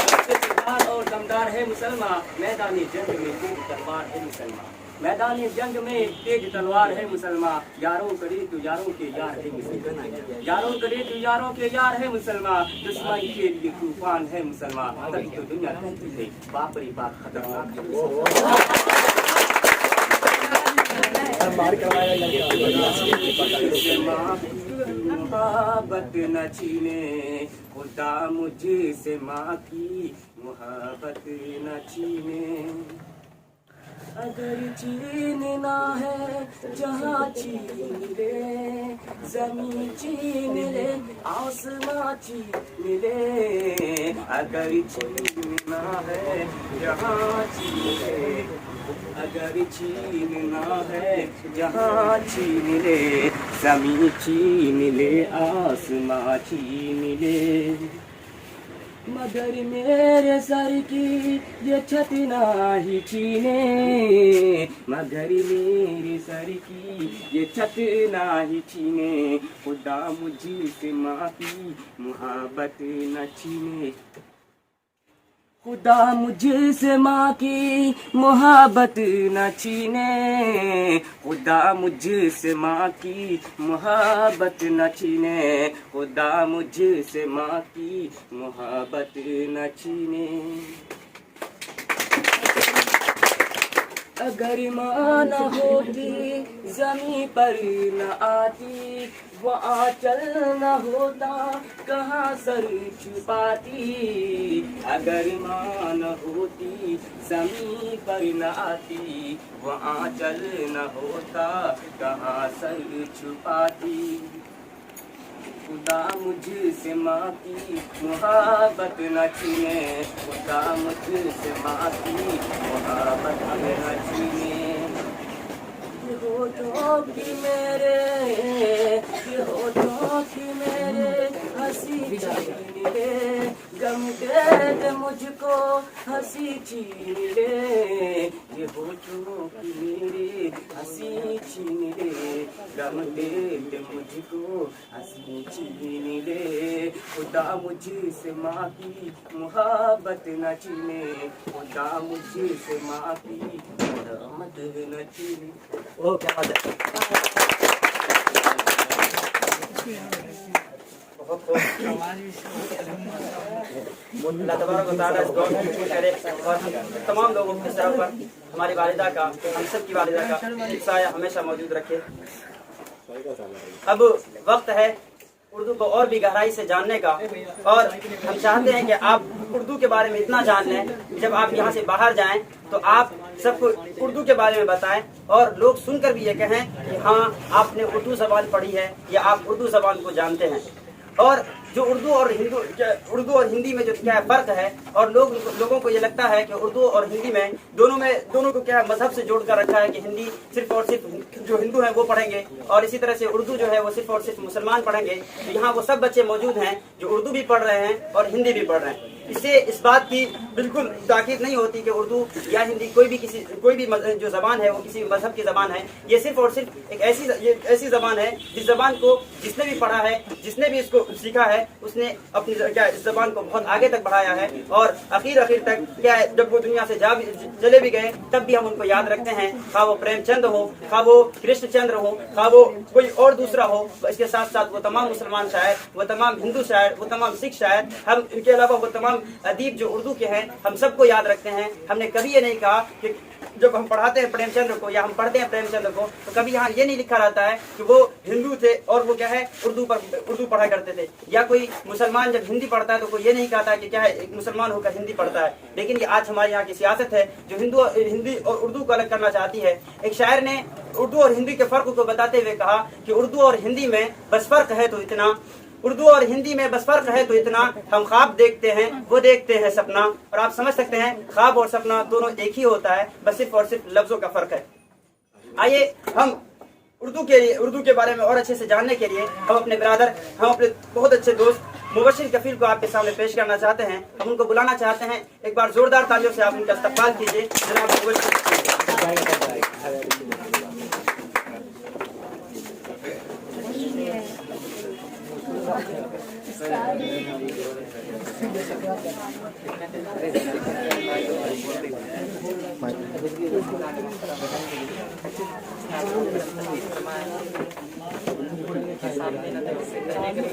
सबसे दिलदार और दमदार है मुसलमान, मैदानी जंग में तेज तलवार है मुसलमान, मैदानी जंग में तेज तलवार है मुसलमान, यारों करे तो यारों के यार है मुसलमान, यारों करे तो यारों के यार है मुसलमान, दुश्मन के लिए तूफान है मुसलमान, तभी तो दुनिया कहती है बाप रे बाप खतरनाक है मुसलमान। मोहब्बत न छीने खुदा मुझे से माँ की मोहब्बत न छीने, अगर छीनना है जहाँ छीन ले, जमीन छीन ले आसमां छीन ले, अगर छीनना है जहाँ छीन ले, अगर छीनना है जहाँ छीन ले, जमीन छीन ले आसमां छीन ले, मगर मेरे सर की ये छत नाही छीने, मगर मेरे सर की ये छत नाही छीने, खुदा मुझे से माँ की मोहब्बत न छीने, खुदा मुझसे माँ की मोहब्बत न छीने, खुदा मुझसे माँ की मोहब्बत न छीने, खुदा मुझसे माँ की मोहब्बत न छीने। अगर माँ न होती जमीन पर न आती, वो आंचल न होता कहाँ सर छुपाती। अगर माँ न होती जमीन पर न आती, वो आंचल न होता कहाँ सर छुपाती। खुदा मुझसे माँ की मोहब्बत न छीने, खुदा मुझसे माँ की मोहब्बत न छीने। ये होठों की मेरे, ये होठों की मेरे हंसी छीन ले, गम दे दे मुझको हंसी छीन ले। ये होठों की मेरे हंसी छीन ले, गम दे दे मुझको हंसी छीन ले। खुदा मुझसे माँ की मोहब्बत न छीने, खुदा मुझसे माँ की मोहब्बत न छीने। ओ क्या बात है, बहुत खूब। अल्लाह तबारक व तआला इस दौर को कबूल करे और हम तमाम लोगों के सर पर हमारी वालिदा का, हम सब की वालिदा का साया हमेशा मौजूद रखे। अब वक्त है उर्दू को और भी गहराई से जानने का, और हम चाहते हैं कि आप उर्दू के बारे में इतना जान लें, जब आप यहाँ से बाहर जाएं तो आप सबको उर्दू के बारे में बताएं और लोग सुनकर भी ये कहें कि हाँ आपने उर्दू ज़बान पढ़ी है या आप उर्दू ज़बान को जानते हैं। और जो उर्दू और हिंदी में जो क्या फ़र्क है, और लोगों को ये लगता है कि उर्दू और हिंदी में दोनों को क्या मजहब से जोड़ कर रखा है कि हिंदी सिर्फ और सिर्फ जो हिंदू हैं वो पढ़ेंगे, और इसी तरह से उर्दू जो है वो सिर्फ और सिर्फ मुसलमान पढ़ेंगे। तो यहाँ वो सब बच्चे मौजूद हैं जो उर्दू भी पढ़ रहे हैं और हिंदी भी पढ़ रहे हैं। इससे इस बात की बिल्कुल ताकीद नहीं होती कि उर्दू या हिंदी कोई भी जो ज़बान है वो किसी मजहब की ज़बान है। ये सिर्फ और सिर्फ एक ऐसी ज़बान है जिस ज़बान को जिसने भी पढ़ा है, जिसने भी इसको सीखा है, उसने अपनी इस ज़बान को बहुत आगे तक बढ़ाया है। और आखिर तक क्या है, जब वो दुनिया से चले भी गए तब भी हम उनको याद रखते हैं, खा वो प्रेमचंद हो, खा वो कृष्णचंद्र हो, खा वो कोई और दूसरा हो। इसके साथ साथ वो तमाम मुसलमान शायर, वो तमाम हिंदू शायर, वो तमाम सिख शायर, हम इनके अलावा वो तमाम अदीब जो उर्दू के हैं, हम सबको याद रखते हैं। हमने कभी ये नहीं कहा कि जब हम पढ़ाते हैं प्रेमचंद्र को या हम पढ़ते हैं प्रेमचंद्र को तो कभी यहाँ ये नहीं लिखा रहता है कि वो हिंदू थे और वो क्या है उर्दू पढ़ा करते थे, या कोई मुसलमान जब हिंदी पढ़ता है तो कोई ये नहीं कहता कि क्या है एक मुसलमान होकर हिंदी पढ़ता है। लेकिन ये आज हमारे यहाँ की सियासत है जो हिंदी और उर्दू को अलग करना चाहती है। एक शायर ने उर्दू और हिंदी के फर्क को बताते हुए कहा कि उर्दू और हिंदी में बस फर्क है तो इतना, उर्दू और हिंदी में बस फर्क है तो इतना, हम ख्वाब देखते हैं वो देखते हैं सपना। और आप समझ सकते हैं ख्वाब और सपना दोनों एक ही होता है, बस सिर्फ और सिर्फ लफ्जों का फर्क है। आइए हम उर्दू के बारे में और अच्छे से जानने के लिए हम अपने ब्रदर, हम अपने बहुत अच्छे दोस्त मुबशिर कफील को आपके सामने पेश करना चाहते हैं। हम उनको बुलाना चाहते हैं, एक बार जोरदार तालियों से आप उनका इस्तकबाल कीजिए। जनाब मुबशिर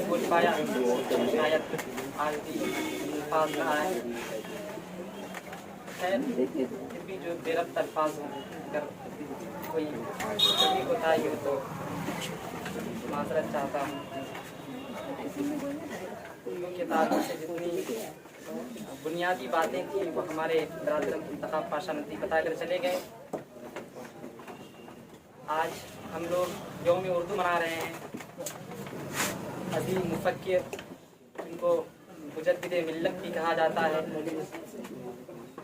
बोल पाया शायद आज भी अल्फाज ना आए, फिर भी जो बेरब्त अल्फाज हों, अगर कोई कमी कोताही हो तो माजरत चाहता हूँ। उनके ताल्लुक से जितनी बुनियादी बातें थी वो हमारे बरादर मुंतखब पाशा नदी बता कर चले गए। आज हम लोग यौम उर्दू मना रहे हैं। अजीम मुफक्किर, इनको मुजद्दिद मिल्लत भी कहा जाता है,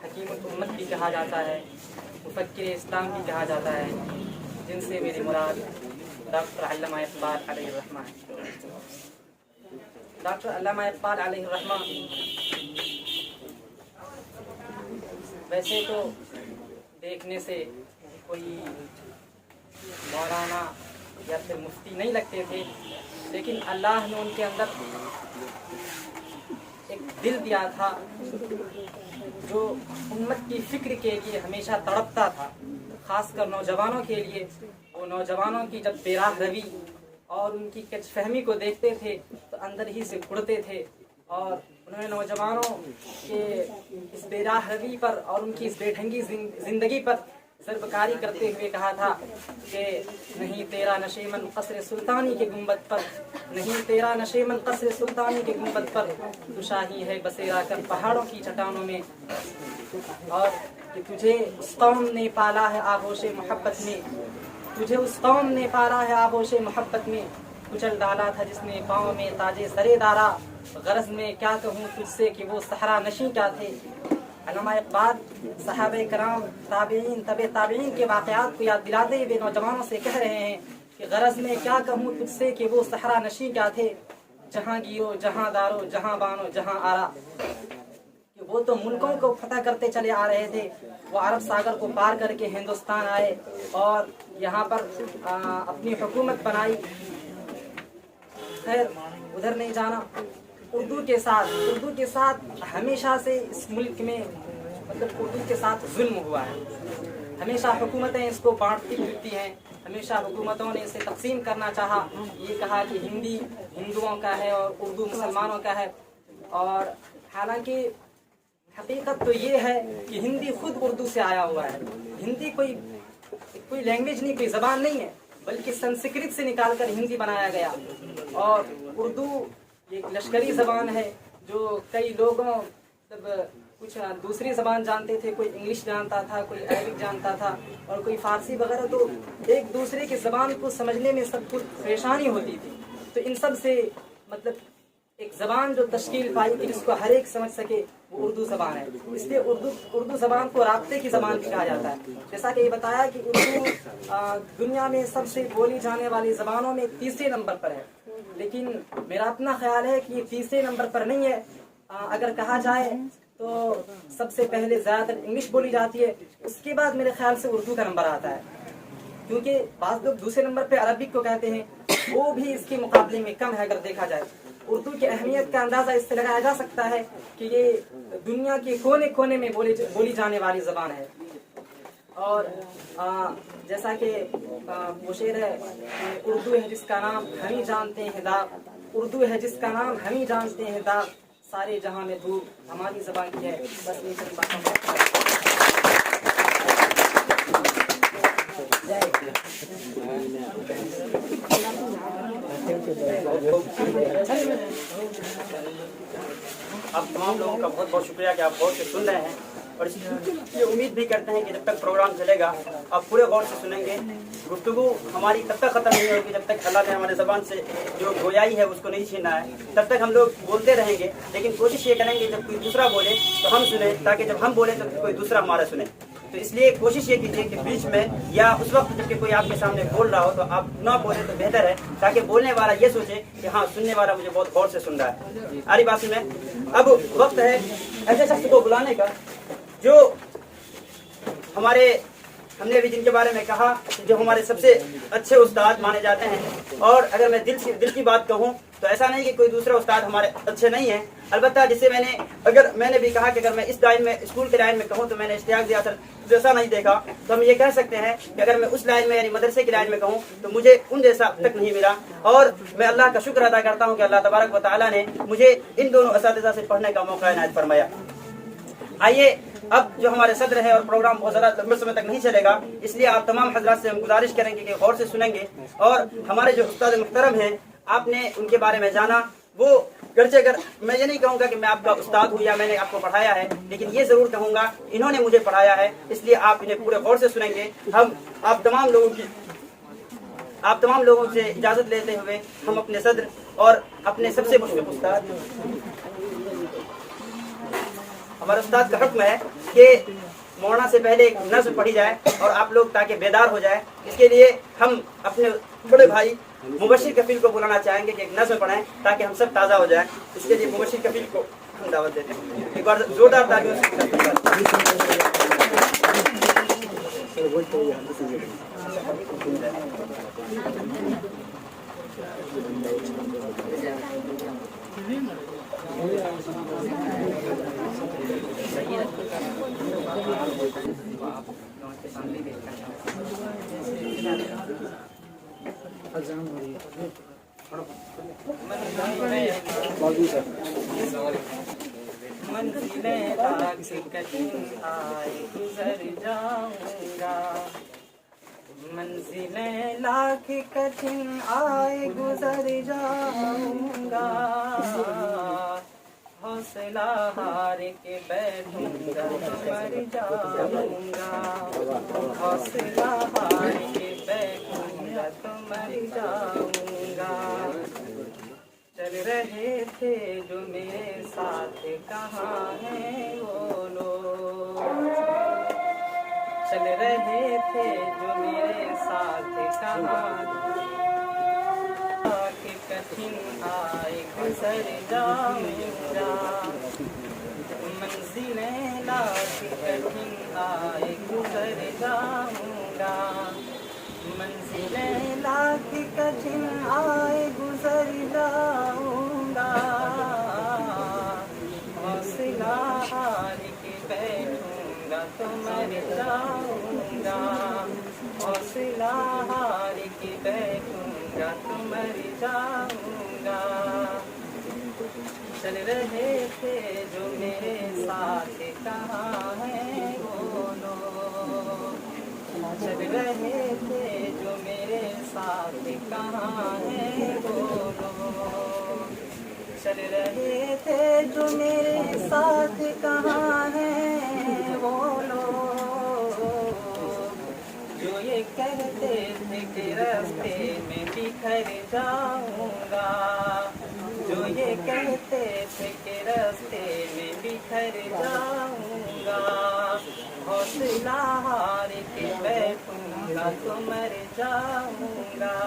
हकीमुल उम्मत भी कहा जाता है, मुफक्किर इस्लाम भी कहा जाता है, जिनसे मेरी मुराद डॉक्टर अल्लामा इक़बाल अलैहिर्रहमा है। डॉक्टर अल्लामा इक़बाल अलैहिर्रहमा वैसे तो देखने से कोई मौलाना या फिर मुफ्ती नहीं लगते थे, लेकिन अल्लाह ने उनके अंदर एक دل دیا تھا جو امت کی فکر کے لیے ہمیشہ تڑپتا تھا، خاص کر نوجوانوں کے لیے. وہ نوجوانوں کی جب بے راہ روی اور ان کی کچ فہمی کو دیکھتے تھے تو اندر ہی سے اڑتے تھے، اور انہوں نے نوجوانوں کے اس بے راہ روی پر اور ان کی اس بے ڈھنگی زندگی پر ضربکاری کرتے ہوئے کہا تھا کہ نہیں تیرا نشیمن قصر سلطانی کے گنبد پر، نہیں تیرا نشیمن قصر سلطانی کے گنبد پر، تو شاہی ہے بسیرا کر پہاڑوں کی چٹانوں میں، اور کہ تجھے اس قوم نے پالا ہے آغوش محبت میں، تجھے اس قوم نے پالا ہے آغوش محبت میں، کچل ڈالا تھا جس نے پاؤں میں تاجے سرے دارا، غرض میں کیا کہوں تجھ سے کہ وہ صحرا نشیں کیا تھے. علامہ اقبال صحابہ کرام، تابعین، تبع تابعین کے واقعات کو یاد دلاتے ہوئے نوجوانوں سے کہہ رہے ہیں کہ غرض میں کیا کہوں تجھ سے کہ وہ صحرا نشیں کیا تھے، جہاں گیرو جہاں دارو جہاں بانو جہاں آرا. کہ وہ تو ملکوں کو فتح کرتے چلے آ رہے تھے، وہ عرب ساگر کو پار کر کے ہندوستان آئے اور یہاں پر اپنی حکومت بنائی. خیر ادھر نہیں جانا. اردو کے ساتھ ہمیشہ سے اس ملک میں مطلب اردو کے ساتھ ظلم ہوا ہے. ہمیشہ حکومتیں اس کو بانٹتی پھرتی ہیں، ہمیشہ حکومتوں نے اسے تقسیم کرنا چاہا، یہ کہا کہ ہندی ہندوؤں کا ہے اور اردو مسلمانوں کا ہے. اور حالانکہ حقیقت تو یہ ہے کہ ہندی خود اردو سے آیا ہوا ہے. ہندی کوئی لینگویج نہیں، کوئی زبان نہیں ہے، بلکہ سنسکرت سے نکال کر ہندی بنایا گیا. اور اردو ایک لشکری زبان ہے جو کئی لوگوں جب کچھ دوسری زبان جانتے تھے، کوئی انگلش جانتا تھا، کوئی عربک جانتا تھا اور کوئی فارسی وغیرہ، تو ایک دوسرے کی زبان کو سمجھنے میں سب کچھ پریشانی ہوتی تھی. تو ان سب سے مطلب ایک زبان جو تشکیل پائی کہ جس کو ہر ایک سمجھ سکے، وہ اردو زبان ہے. اس لیے اردو زبان کو رابطے کی زبان بھی کہا جاتا ہے. جیسا کہ یہ بتایا کہ اردو دنیا میں سب سے بولی جانے والی زبانوں میں تیسرے نمبر پر ہے، لیکن میرا اپنا خیال ہے کہ یہ تیسرے نمبر پر نہیں ہے. اگر کہا جائے تو سب سے پہلے زیادہ تر انگلش بولی جاتی ہے، اس کے بعد میرے خیال سے اردو کا نمبر آتا ہے. کیونکہ بعض لوگ دوسرے نمبر پہ عربک کو کہتے ہیں، وہ بھی اس کے مقابلے میں کم ہے. اگر دیکھا جائے اردو کی اہمیت کا اندازہ اس سے لگایا جا سکتا ہے کہ یہ دنیا کے کونے کونے میں بولی جانے والی زبان ہے. اور جیسا کہ وہ شعر ہے، اردو ہے جس کا نام ہم ہی جانتے ہیں داغ، اردو ہے جس کا نام ہم ہی جانتے ہیں داغ، سارے جہاں میں دھوپ ہماری زبان کی ہے. بس یہ چند باتیں. آپ تمام لوگوں کا بہت بہت شکریہ کہ آپ غور سے سن رہے ہیں، اور یہ امید بھی کرتے ہیں کہ جب تک پروگرام چلے گا آپ پورے غور سے سنیں گے. گفتگو ہماری تب تک ختم نہیں ہوگی جب تک اللہ نے ہمارے زبان سے جو گویائی ہے اس کو نہیں چھینا ہے. تب تک ہم لوگ بولتے رہیں گے، لیکن کوشش یہ کریں گے جب کوئی دوسرا بولے تو ہم سنیں، تاکہ جب ہم بولیں تو کوئی دوسرا ہمارا سنے. تو اس لیے کوشش یہ کیجیے کہ بیچ میں یا اس وقت جب کہ کوئی آپ کے سامنے بول رہا ہو تو آپ نہ بولیں تو بہتر ہے، تاکہ بولنے والا یہ سوچے کہ ہاں سننے والا مجھے بہت غور سے سن رہا ہے. آری بات میں اب وقت ہے ایسے شخص کو بلانے کا جو ہم نے بھی جن کے بارے میں کہا جو ہمارے سب سے اچھے استاد مانے جاتے ہیں. اور اگر میں دل کی بات کہوں تو ایسا نہیں کہ کوئی دوسرا استاد ہمارے اچھے نہیں ہیں. البتہ جسے میں نے بھی کہا کہ اگر میں اس لائن میں اسکول کے لائن میں کہوں تو میں نے اشتیاق دیا جیسا نہیں دیکھا، تو ہم یہ کہہ سکتے ہیں کہ اگر میں اس لائن میں یعنی مدرسے کی لائن میں کہوں تو مجھے ان جیسا اب تک نہیں ملا. اور میں اللہ کا شکر ادا کرتا ہوں کہ اللہ تبارک و تعالیٰ نے مجھے ان دونوں اساتذہ سے پڑھنے کا موقع عنایت فرمایا. آئیے اب جو ہمارے صدر ہے، اور پروگرام بہت زیادہ لمبے سمے تک نہیں چلے گا، اس لیے آپ تمام حضرات سے ہم گزارش کریں گے کہ غور سے سنیں گے. اور ہمارے جو استاد محترم ہیں آپ نے ان کے بارے میں جانا، وہ گرچہ اگر میں یہ نہیں کہوں گا کہ میں آپ کا استاد ہوں یا میں نے آپ کو پڑھایا ہے، لیکن یہ ضرور کہوں گا انہوں نے مجھے پڑھایا ہے. اس لیے آپ انہیں پورے غور سے سنیں گے. ہم آپ تمام لوگوں سے اجازت لیتے ہوئے ہم اپنے صدر اور اپنے سب سے مشفق استاد، ہمارے استاد کا حکم ہے کہ مولانا سے پہلے ایک نظم پڑھی جائے اور آپ لوگ تاکہ بیدار ہو جائیں. اس کے لیے ہم اپنے بڑے بھائی مبشر کفیل کو بلانا چاہیں گے کہ ایک نظم پڑھیں تاکہ ہم سب تازہ ہو جائیں. اس کے لیے مبشر کفیل کو ہم دعوت دیتے ہیں. ایک بار زوردار تالیوں سے منزلیں لاکھ کٹھن آئے گزر جاؤں گا، منزلیں لاکھ کٹھن آئے گزر جاؤں گا، حوصلہ ہار کے بیٹھوں گا تو مر جاؤں گا، حوصلہ ہار کے بیٹھوں گا تو مر جاؤں گا، چل رہے تھے جو میرے ساتھ کہاں ہیں وہ لوگ، چل رہے تھے جو میرے ساتھ کہاں، کہ کٹھن آئے گزر جاؤں گا، منزلیں لاکھ کٹھن آئے گزر جاؤں گا، منزلیں لاکھ کٹھن آئے گزر جاؤں گا، حوصلہ ہار کے بیٹھوں گا تو مر جاؤں گا، حوصلہ ہار کے بیٹھوں گا تو مر جاؤں گا، چل رہے تھے جو میرے ساتھ کہاں ہیں وہ لوگ، چل رہے تھے جو میرے ساتھ کہاں ہیں وہ لوگ، چل رہے تھے جو میرے ساتھ کہاں ہیں وہ لوگ، جو یہ کہتے تھے کہ راستے میں بکھر جاؤں گا، جو یہ کہتے تھے کہ راستے میں بکھر جاؤں گا، حوصلہ ہار کے بیٹھوں گا تو مر جاؤں گا،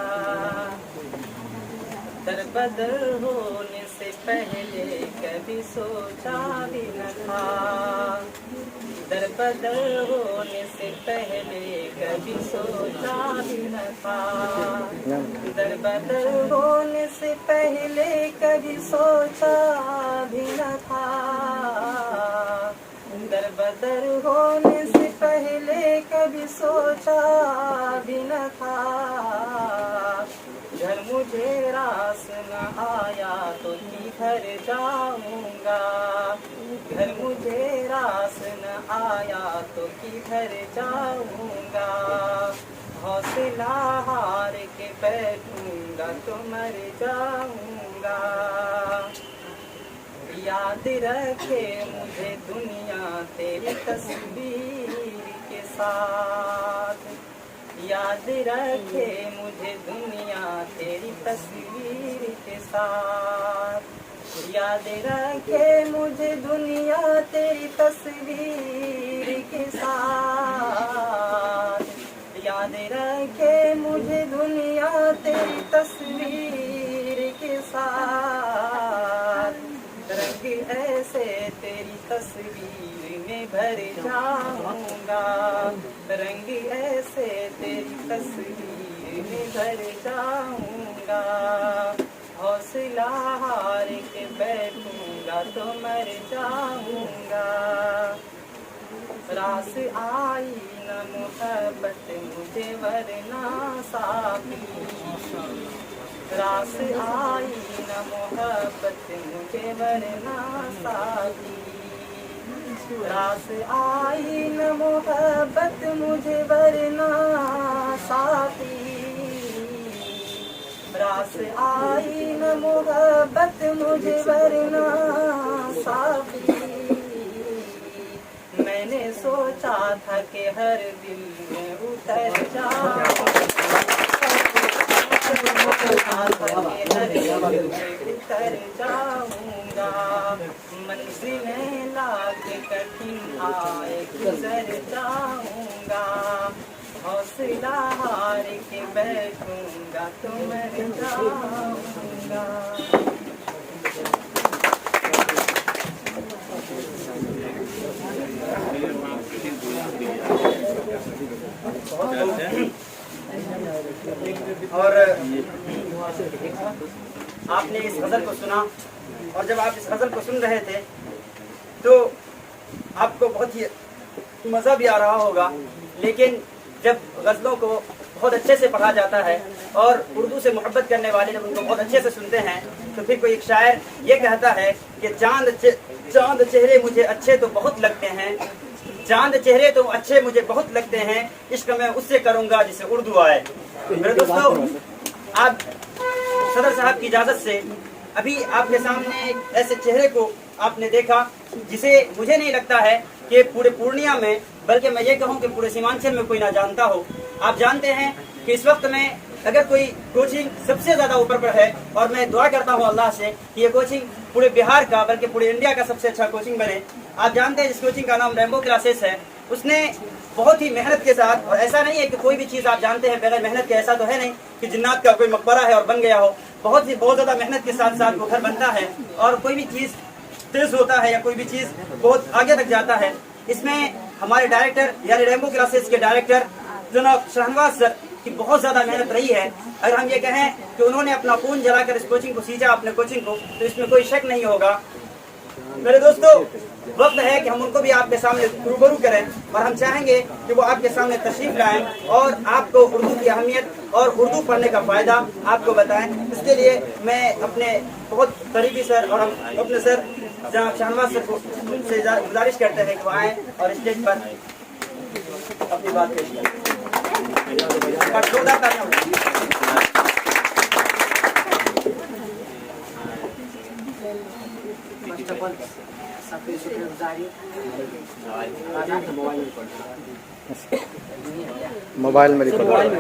در بدر ہونے سے پہلے کبھی سوچا بھی نہ تھا، در بدر ہونے سے پہلے کبھی سوچا بھی نہ تھا، در بدر ہونے سے پہلے کبھی سوچا بھی نہ تھا، در بدر ہونے سے پہلے کبھی سوچا بھی نہ تھا، گھر مجھے راس نہ آیا تو کدھر جاؤں گا، گھر مجھے راس نہ آیا تو کدھر جاؤں گا، حوصلہ ہار کے بیٹھوں گا تو مر جاؤں گا، یاد رکھے مجھے دنیا تیری تصویر کے ساتھ، یاد رکھے مجھے دنیا تیری تصویر کے ساتھ، یاد رکھے مجھے دنیا تیری تصویر کے ساتھ، یاد رکھے مجھے دنیا تیری تصویر کے ساتھ، رنگ ایسے تیری تصویر میں بھر جاؤں گا، رنگ ایسے تیری تصویر میں بھر جاؤں گا، حوصلہ ہار کے بیٹھوں گا تو مر جاؤں گا، راس آئی نہ محبت مجھے ورنہ ساقی، راس آئی نہ محبت مجھے ورنہ ساقی، راس آئی نہ محبت مجھے ورنہ ساقی، راس آئی نہ محبت مجھے ورنہ ساقی، میں نے سوچا تھا کہ ہر دل میں اتر جاؤں، اتر جاؤں گا، منزلیں لاکھ کٹھن آئے گزر جاؤں گا، حوصلہ ہار کے بیٹھوں گا تو مر جاؤں گا، اور آپ نے اس غزل کو سنا اور جب آپ اس غزل کو سن رہے تھے تو آپ کو بہت ہی مزہ بھی آ رہا ہوگا، لیکن جب غزلوں کو بہت اچھے سے پڑھا جاتا ہے اور اردو سے محبت کرنے والے جب ان کو بہت اچھے سے سنتے ہیں تو پھر کوئی ایک شاعر یہ کہتا ہے کہ چاند چہرے مجھے اچھے تو بہت لگتے ہیں، چاند چہرے تو اچھے مجھے بہت لگتے ہیں، عشق میں اس سے کروں گا جسے اردو آئے۔ میرے دوستو، آپ صدر صاحب کی اجازت سے ابھی آپ کے سامنے ایک ایسے چہرے کو آپ نے دیکھا جسے مجھے نہیں لگتا ہے کہ پورے پورنیہ میں، بلکہ میں یہ کہوں کہ پورے سیمانچل میں کوئی نہ جانتا ہو۔ آپ جانتے ہیں کہ اس وقت میں اگر کوئی کوچنگ سب سے زیادہ اوپر پر ہے، اور میں دعا کرتا ہوں اللہ سے کہ یہ کوچنگ پورے بہار کا بلکہ پورے انڈیا کا سب سے اچھا کوچنگ بنے۔ آپ جانتے ہیں جس کوچنگ کا نام ریمبو کلاسز ہے، اس نے بہت ہی محنت کے ساتھ، اور ایسا نہیں ہے کہ کوئی بھی چیز آپ جانتے ہیں بغیر محنت کے، ایسا تو ہے نہیں کہ جنات کا کوئی مقبرہ ہے اور بن گیا ہو، بہت زیادہ محنت کے ساتھ ساتھ وہ گھر بنتا ہے اور کوئی بھی چیز تیز ہوتا ہے یا کوئی بھی چیز بہت آگے تک جاتا ہے۔ اس میں ہمارے ڈائریکٹر یعنی ریمبو کلاسز کے ڈائریکٹر جناب شہنواز سر کی بہت زیادہ محنت رہی ہے۔ اگر ہم یہ کہیں کہ انہوں نے اپنا خون جلا کر اس کوچنگ کو سیچا، اپنے کوچنگ کو، تو اس میں کوئی شک نہیں ہوگا۔ میرے دوستو، وقت ہے کہ ہم ان کو بھی آپ کے سامنے روبرو کریں اور ہم چاہیں گے کہ وہ آپ کے سامنے تشریف لائیں اور آپ کو اردو کی اہمیت اور اردو پڑھنے کا فائدہ آپ کو بتائیں۔ اس کے لیے میں اپنے بہت قریبی سر اور ہم اپنے سر جناب شہنواز سر کو سے گزارش کرتے ہیں کہ وہ آئیں اور اسٹیج پر اپنی بات پیش کریں۔ سب کی شکر گزاری موبائل میں ریکارڈ۔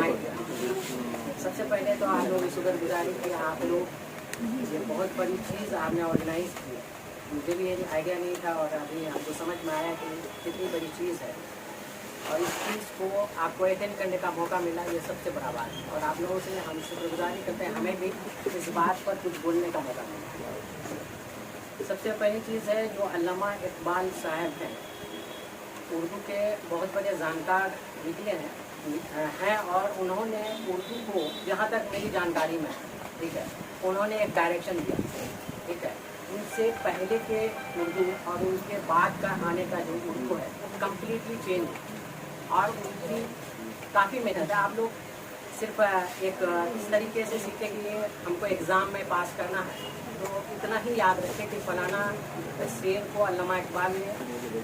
سب سے پہلے تو آپ لوگوں کی شکر گزاری کہ آپ لوگ یہ بہت بڑی چیز آپ نے آرگنائز کی۔ مجھے بھی یہ آئیڈیا نہیں تھا اور ابھی آپ کو سمجھ میں آیا کہ کتنی بڑی چیز ہے، اور اس چیز کو آپ کو اٹینڈ کرنے کا موقع ملا، یہ سب سے بڑا بات ہے۔ اور آپ لوگوں سے ہم شکر گزاری کرتے ہیں، ہمیں بھی اس بات پر کچھ بولنے کا موقع ملا۔ سب سے پہلی چیز ہے جو علامہ اقبال صاحب ہیں، اردو کے بہت بڑے جانکار نکلے ہیں اور انہوں نے اردو کو جہاں تک میری جانکاری میں، ٹھیک ہے، انہوں نے ایک ڈائریکشن دیا، ٹھیک ہے۔ ان سے پہلے کے اردو اور ان کے بعد کا آنے کا جو اردو ہے وہ کمپلیٹلی چینج ہے، اور ان کی کافی محنت ہے۔ آپ لوگ صرف ایک اس طریقے سے سیکھیں کہ یہ ہم کو ایگزام میں پاس کرنا ہے تو اتنا ہی یاد رکھیں کہ فلانا شعر کو علامہ اقبال نے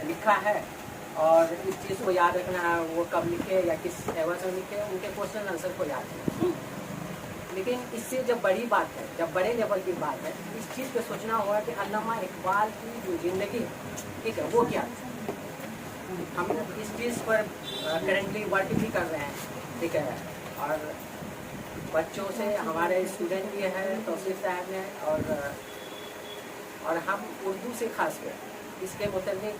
لکھا ہے اور اس چیز کو یاد رکھنا ہے وہ کب لکھے یا کس عوض میں لکھے، ان کے کوشچن آنسر کو یاد رکھیں۔ لیکن اس سے جب بڑی بات ہے، جب بڑے لیول کی بات ہے، اس چیز پہ سوچنا ہوگا کہ علامہ اقبال کی جو زندگی ہے، ٹھیک ہے، وہ کیا ہے۔ ہم اس چیز پر کرنٹلی ورک بھی کر رہے ہیں، ٹھیک ہے، اور بچوں سے ہمارے اسٹوڈنٹ بھی ہے توصیف صاحب نے، اور ہم اردو سے خاص کر اس کے متعلق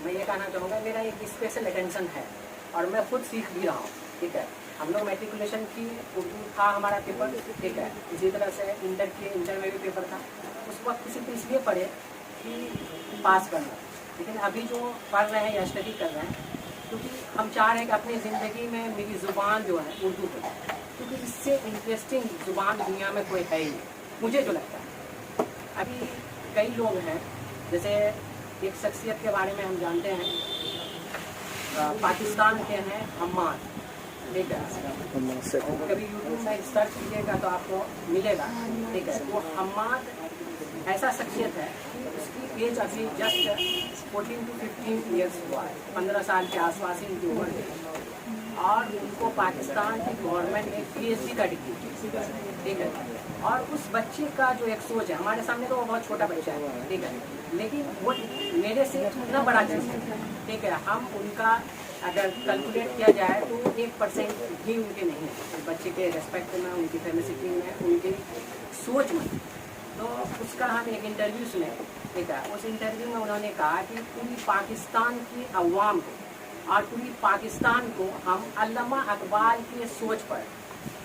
میں یہ کہنا چاہوں گا، میرا ایک اسپیشل اٹینشن ہے اور میں خود سیکھ بھی رہا ہوں، ٹھیک ہے۔ ہم لوگ میٹریکولیشن کی اردو تھا ہمارا پیپر، ٹھیک ہے، اسی طرح سے انٹر میں بھی پیپر تھا، اس وقت صرف اس لیے پڑھے کہ پاس کرنا، لیکن ابھی جو پڑھ رہے ہیں یا اسٹڈی کر رہے ہیں کیونکہ ہم چاہ رہے ہیں کہ اپنی زندگی میں میری زبان جو ہے اردو کو، کیونکہ اس سے انٹرسٹنگ زبان دنیا میں کوئی ہے ہی نہیں، مجھے جو لگتا ہے۔ ابھی کئی لوگ ہیں، جیسے ایک شخصیت کے بارے میں ہم جانتے ہیں، پاکستان کے ہیں حماد، ٹھیک ہے، کبھی یوٹیوب میں سرچ کیجیے گا تو آپ کو ملے گا، ٹھیک ہے۔ وہ حماد ایسا شخصیت ہے، اس کی ایج ابھی جسٹ 14 to 15 ایئرس ہوا ہے، 15 سال کے آس پاس ہی ان کی عمر ہے، اور ان کو پاکستان کی گورنمنٹ نے PhD کا ڈگری دی، ٹھیک ہے۔ اور اس بچے کا جو ایک سوچ ہے، ہمارے سامنے تو وہ بہت چھوٹا بچہ ہے، ٹھیک ہے، لیکن وہ میرے سے اتنا بڑا چیز ہے، ٹھیک ہے۔ ہم ان کا اگر کیلکولیٹ کیا جائے تو 1% بھی ان کے نہیں ہے، اس بچے کے ریسپیکٹ میں، ان کی فیمسٹی میں، ان کی سوچ میں۔ تو اس کا ہم ایک انٹرویو سنے، ٹھیک ہے، اس انٹرویو میں انہوں نے کہا کہ پوری پاکستان کی عوام کو اور پوری پاکستان کو ہم علامہ اقبال کی سوچ پر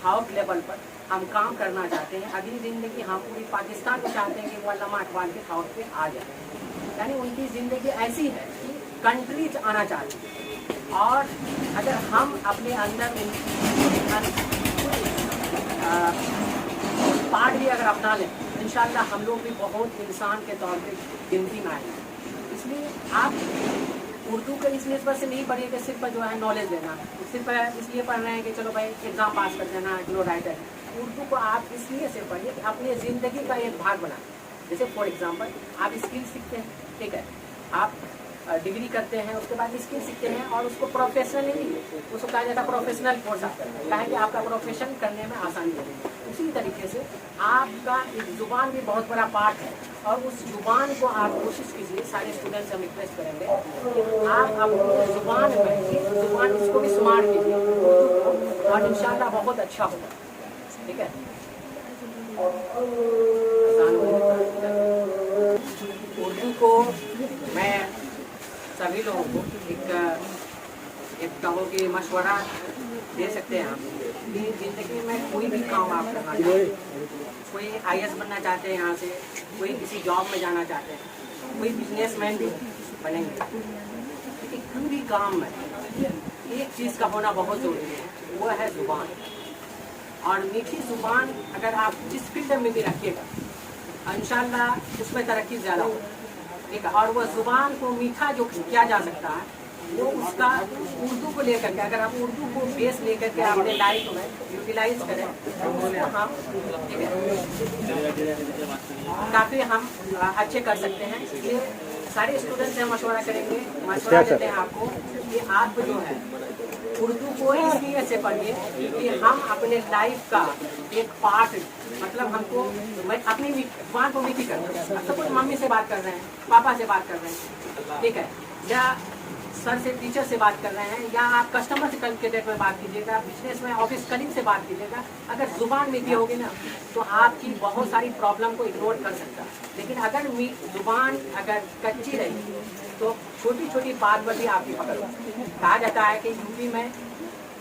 ہاؤس لیول پر ہم کام کرنا چاہتے ہیں۔ اگلی زندگی ہم پوری پاکستان کو چاہتے ہیں کہ وہ علامہ اقبال کے ہاؤس پہ آ جائے، یعنی ان کی زندگی ایسی ہے کہ کنٹریز آنا چاہتے ہیں، اور اگر ہم اپنے اندر پارٹ بھی اگر اپنا لیں इंशाल्लाह हम लोग भी बहुत इंसान के तौर पे गिनती में आएंगे। इसलिए आप उर्दू को इस नस्बत से नहीं पढ़िए कि सिर्फ जो है नॉलेज लेना, सिर्फ इसलिए पढ़ रहे हैं कि चलो भाई एग्ज़ाम पास कर देना, चलो राइटर है। उर्दू को आप इसलिए से पढ़िए कि अपनी ज़िंदगी का एक भाग बना। जैसे फॉर एग्जांपल आप स्किल सीखते हैं, ठीक है, आप डिग्री करते हैं, उसके बाद स्किल सीखते हैं और उसको प्रोफेशनली नहीं, उसको कहा जाता है प्रोफेशनल कोर्स आप करते हैं, कहें कि आपका प्रोफेशन करने में आसानी होगी। उसी तरीके से आपका एक ज़ुबान भी बहुत बड़ा पार्ट है और उस ज़ुबान को आप कोशिश कीजिए, सारे स्टूडेंट से हम रिक्वेस्ट करेंगे कि आप अपनी ज़ुबान में ज़ुबान इसको भी स्मार्ट कीजिए और इंशाल्लाह बहुत अच्छा होगा, ठीक है। उर्दू को मैं सभी लोगों को एक कहो कि मशवरा दे सकते हैं आप कि ज़िंदगी में कोई भी काम आप करना चाहते हैं, कोई IAS बनना चाहते हैं यहाँ से, कोई किसी जॉब में जाना चाहते हैं, कोई बिजनेसमैन भी बनेंगे, लेकिन कोई भी काम में एक चीज़ का होना बहुत ज़रूरी है, वो है ज़ुबान। और मीठी ज़ुबान अगर आप जिस फील्ड में भी रखिएगा इंशाल्लाह उसमें तरक्की ज़्यादा होगी, ठीक है। और वो ज़ुबान को मीठा जो किया जा सकता है वो उसका उर्दू को लेकर के, अगर आप उर्दू को बेस लेकर के अपने लाइफ में यूटिलाइज करें तो हम, ठीक है, काफ़ी हम अच्छे कर सकते हैं। इसलिए सारे स्टूडेंट से हम मशवरा करेंगे, मशवरा देते हैं आपको कि आप जो है उर्दू को इसलिए से पढ़िए कि हम अपने लाइफ का एक पार्ट, मतलब हमको अपनी ज़ुबान को मीठी करना है। अब सपोज मम्मी से बात कर रहे हैं, पापा से बात कर रहे हैं, ठीक है, या सर से, टीचर से बात कर रहे हैं, या आप कस्टमर से कल के डेट में बात कीजिएगा, बिजनेस में ऑफिस कलीग से बात कीजिएगा, अगर ज़ुबान मीठी होगी ना तो आपकी बहुत सारी प्रॉब्लम को इग्नोर कर सकता है। लेकिन अगर ज़ुबान अगर कच्ची रहेगी तो छोटी छोटी बात पर भी आपकी पकड़ होगी। कहा जाता है कि यूपी में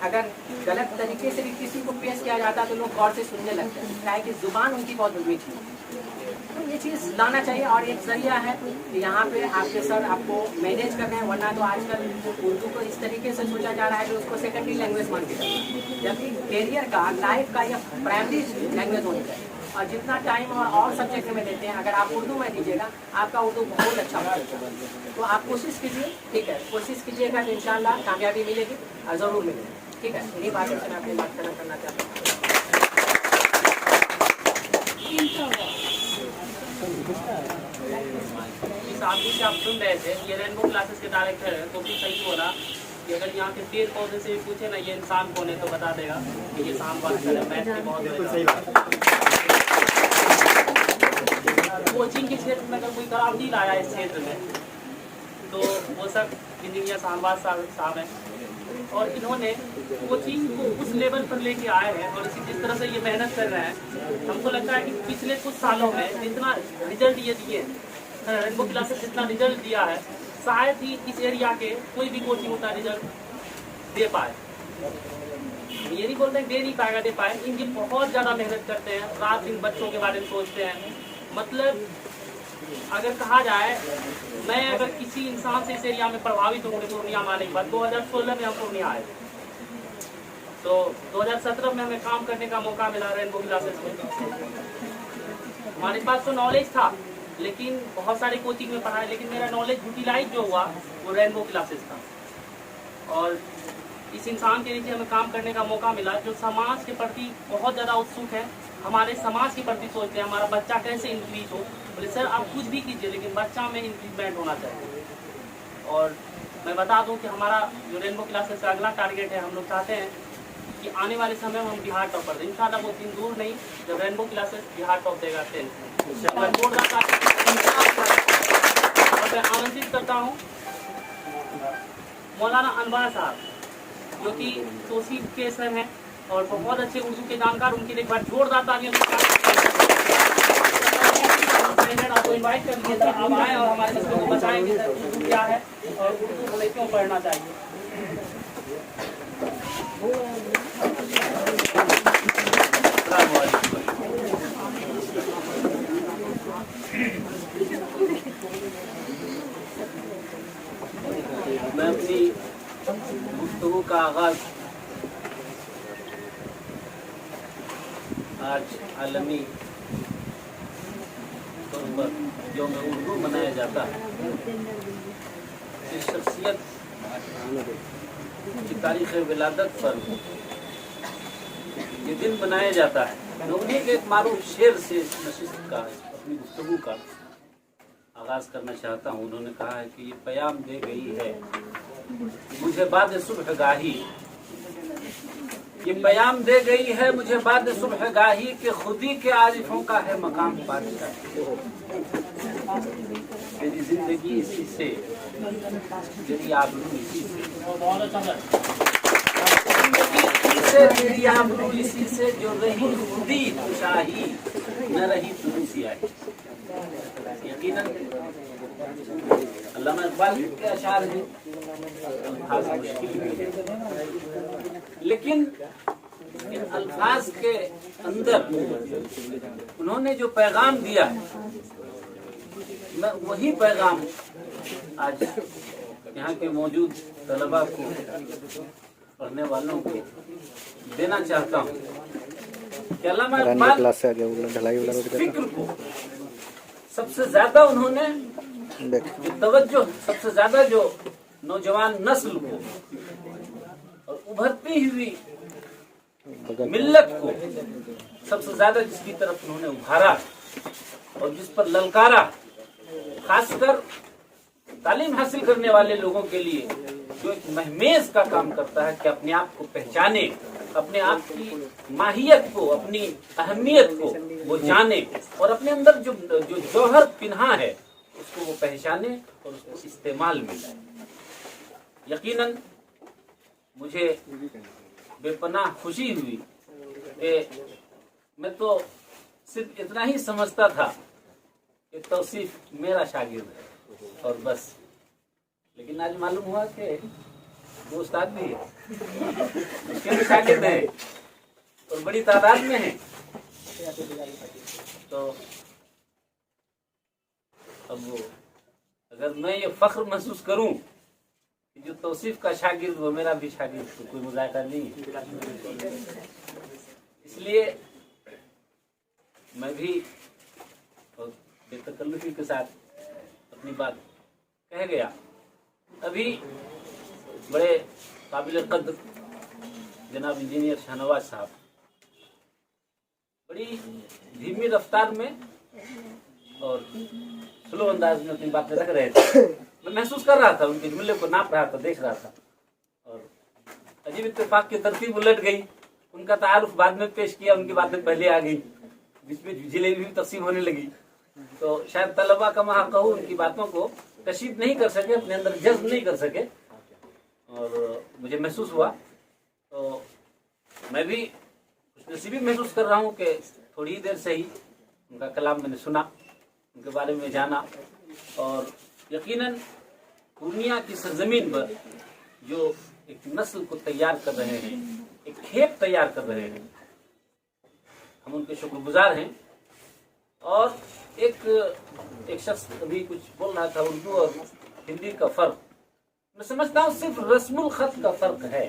अगर गलत तरीके से भी किसी को पेश किया जाता है तो लोग गौर से सुनने लगते हैं, क्या है कि ज़ुबान उनकी बहुत मीठी है। तो ये चीज़ लाना चाहिए और एक जरिया है कि यहाँ पे आपके सर आपको मैनेज कर रहे हैं, वरना तो आजकल उर्दू को इस तरीके से सोचा जा रहा है कि उसको सेकेंडरी लैंग्वेज मान के चलना है, जबकि कैरियर का, लाइफ का यह प्राइमरी लैंग्वेज होनी चाहिए। और जितना टाइम और सब्जेक्ट में देते हैं अगर आप उर्दू में दीजिएगा आपका उर्दू बहुत अच्छा होगा। तो आप कोशिश कीजिए, ठीक है, कोशिश कीजिएगा तो इंशाल्लाह कामयाबी मिलेगी और ज़रूर मिलेगी, ठीक है। इन्हीं बातों से मैं अपनी बात करना चाहता हूँ। इस आदमी से आप सुन रहे थे, ये रेनबो क्लासेस के डायरेक्टर है, तो भी सही हो रहा कि अगर यहाँ के पेड़ पौधे से भी पूछे ना ये इंसान कौन है तो बता देगा कि ये शाम बात करें, मैथ के बहुत सही बात। कोचिंग के क्षेत्र में अगर कोई खराब नहीं लाया इस क्षेत्र में तो वो सब इंजीनियर शाहबाज साहब हैं और इन्होंने कोचिंग को उस लेवल पर लेके आए हैं और इसी जिस तरह से ये मेहनत कर रहे हैं, हमको लगता है कि पिछले कुछ सालों में जितना रिजल्ट ये दिए, रेनबो क्लासेस जितना रिजल्ट दिया है, शायद ही इस एरिया के कोई भी कोचिंग उतना रिजल्ट दे पाए। ये नहीं बोलते दे नहीं पाएगा, दे पाए। इनकी बहुत ज़्यादा मेहनत करते हैं, रात दिन बच्चों के बारे में सोचते हैं। मतलब अगर कहा जाए, मैं अगर किसी इंसान से इस एरिया में प्रभावित हूँ पूर्णिया में आने के बाद, 2016 में हम पूर्णिया आए, तो 2017 में हमें काम करने का मौका मिला रेनबो क्लासेस में। हमारे पास तो नॉलेज था लेकिन बहुत सारे कोचिंग में पढ़ा है, लेकिन मेरा नॉलेज यूटिलाइज जो हुआ वो रेनबो क्लासेस था। और इस इंसान के नीचे हमें काम करने का मौका मिला जो समाज के प्रति बहुत ज़्यादा उत्सुक है, हमारे समाज के प्रति सोचते हैं हमारा बच्चा कैसे इंक्रीज हो। बोले सर आप कुछ भी कीजिए लेकिन बच्चा में इंक्रीजमेंट होना चाहिए। और मैं बता दूं कि हमारा जो रेनबो क्लासेस का अगला टारगेट है, हम लोग चाहते हैं कि आने वाले समय में हम बिहार टॉपर दें। इंशाल्लाह वो दिन दूर नहीं जब रेनबो क्लासेस बिहार टॉप देगा 10th। और मैं आमंत्रित करता हूँ मौलाना अनवर साहब जो कि तौसीफ के सर हैं और बहुत अच्छे उर्दू के जानकार, उनके लिए एक बार जोरदार तालियां आपको इन्वाइट कर दिए सर, आप आए और हमारे बच्चों को बताएंगे सर उर्दू क्या है और उर्दू को क्यों पढ़ना चाहिए। मैं अपनी गुफ्तगू का आगाज आज आलमी पर यौम उर्दू मनाया जाता है। इस शख्सियत की तारीख़ विलादत पर ये दिन मनाया जाता है। मैं उन्हीं के एक मारूफ शेर से इस नशिस्त का, अपनी गुफ्तगू का आगाज़ करना चाहता हूँ। उन्होंने कहा है कि ये प्याम दे गई है मुझे बाद सुबह गाही, ये प्याम दे गई है मुझे बाद सुबह गाही कि खुदी के आरिफों का है मकाम बादशाह। तेरी जिंदगी इसी से, तेरी आबरू इसी से, तेरी आबरू इसी से, जो रही खुदी शाही न रही तुझी सियाही। यकीनन अल्लामा इकबाल के अशार हैं, अल्फाज मुश्किल भी है, लेकिन इन अल्फाज के अंदर उन्होंने जो पैगाम दिया है, मैं वही पैगाम आज यहाँ के मौजूद तलबा को, पढ़ने वालों को देना चाहता हूँ कि अल्लामा इकबाल फिक्र को सबसे ज्यादा उन्होंने तवज्जो, सबसे ज्यादा जो नौजवान नस्ल को और उभरती हुई मिल्लत को सबसे ज्यादा जिसकी तरफ उन्होंने उभारा और जिस पर ललकारा, खासकर तालीम हासिल करने वाले लोगों के लिए जो एक महमेज का काम करता है कि अपने आप को पहचाने, अपने आप की माहियत को, अपनी अहमियत को वो जाने और अपने अंदर जो जौहर पिन्हा है उसको वो पहचाने और उसको इस्तेमाल में लाए। यकीनन मुझे बेपनाह खुशी हुई कि मैं तो सिर्फ इतना ही समझता था कि तौसीफ मेरा शागिर्द है और बस, लेकिन आज मालूम हुआ कि वो उस्ताद भी है, उसके भी शागिर्द है और बड़ी तादाद में है। तो अब वो अगर मैं ये फख्र महसूस करूं कि जो तौसीफ का शागिर्द वो मेरा भी शागिर्द, तो कोई मुज़ाहिरा नहीं है। इसलिए मैं भी बेतकल्लुफी के साथ अपनी बात कह गया। अभी बड़े काबिल कद्र जनाब इंजीनियर शाहनवाज साहब बड़ी धीमी रफ्तार में और स्लो अंदाज में अपनी बातें रख रहे थे। मैं महसूस कर रहा था, उनके जुमले को नाप रहा था, देख रहा था और अजीब इत्तेफाक की तरतीब उलट गई। उनका तारुफ बाद में पेश किया, उनकी बातें पहले आ गई, बीच में जिलेबी भी तकसीम होने लगी। तो शायद तलबा का महा कहूँ उनकी बातों को कशीद नहीं कर सके, अपने अंदर जज्ब नहीं कर सके और मुझे महसूस हुआ। तो मैं भी खुशनसीबी महसूस कर रहा हूँ कि थोड़ी ही देर से ही उनका कलाम मैंने सुना, उनके बारे में जाना और यकीनन पूर्णिया की सरजमीन पर जो एक नस्ल को तैयार कर रहे हैं, एक खेप तैयार कर रहे हैं, हम उनके शुक्रगुजार हैं। और एक शख्स अभी कुछ बोल रहा था उर्दू और हिंदी का फर्क, मैं समझता हूँ सिर्फ रस्मुल खत का फर्क है,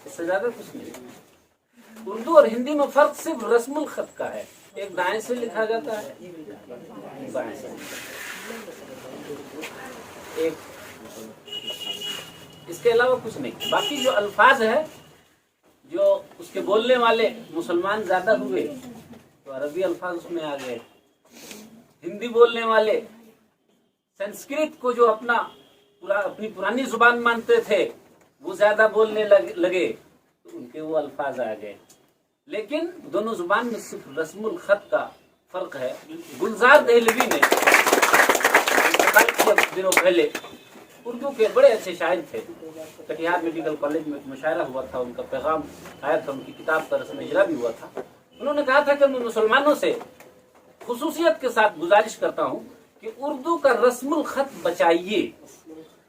इससे ज्यादा कुछ नहीं। उर्दू और हिंदी में फर्क सिर्फ रस्मुल खत का है, एक दाएं से लिखा जाता है, बाएं से, एक इसके अलावा कुछ नहीं। बाकी जो अल्फाज है, जो उसके बोलने वाले मुसलमान ज्यादा हुए तो अरबी अल्फाज उसमें आ गए, हिंदी बोलने वाले संस्कृत को जो अपनी पुरानी जुबान मानते थे वो ज्यादा बोलने लगे तो उनके वो अल्फाज आ गए। लेकिन दोनों जुबान में सिर्फ रस्मुल खत का फर्क है। गुलजार दहलवी ने दिनों पहले उर्दू के बड़े अच्छे शायर थे, कटिहार मेडिकल कॉलेज में एक मुशायरा हुआ था, उनका पैगाम आया था, उनकी किताब का रस्म इजरा भी हुआ था। उन्होंने कहा था कि मैं मुसलमानों से खुसूसियत के साथ गुजारिश करता हूं कि उर्दू का रस्मुल खत बचाइए।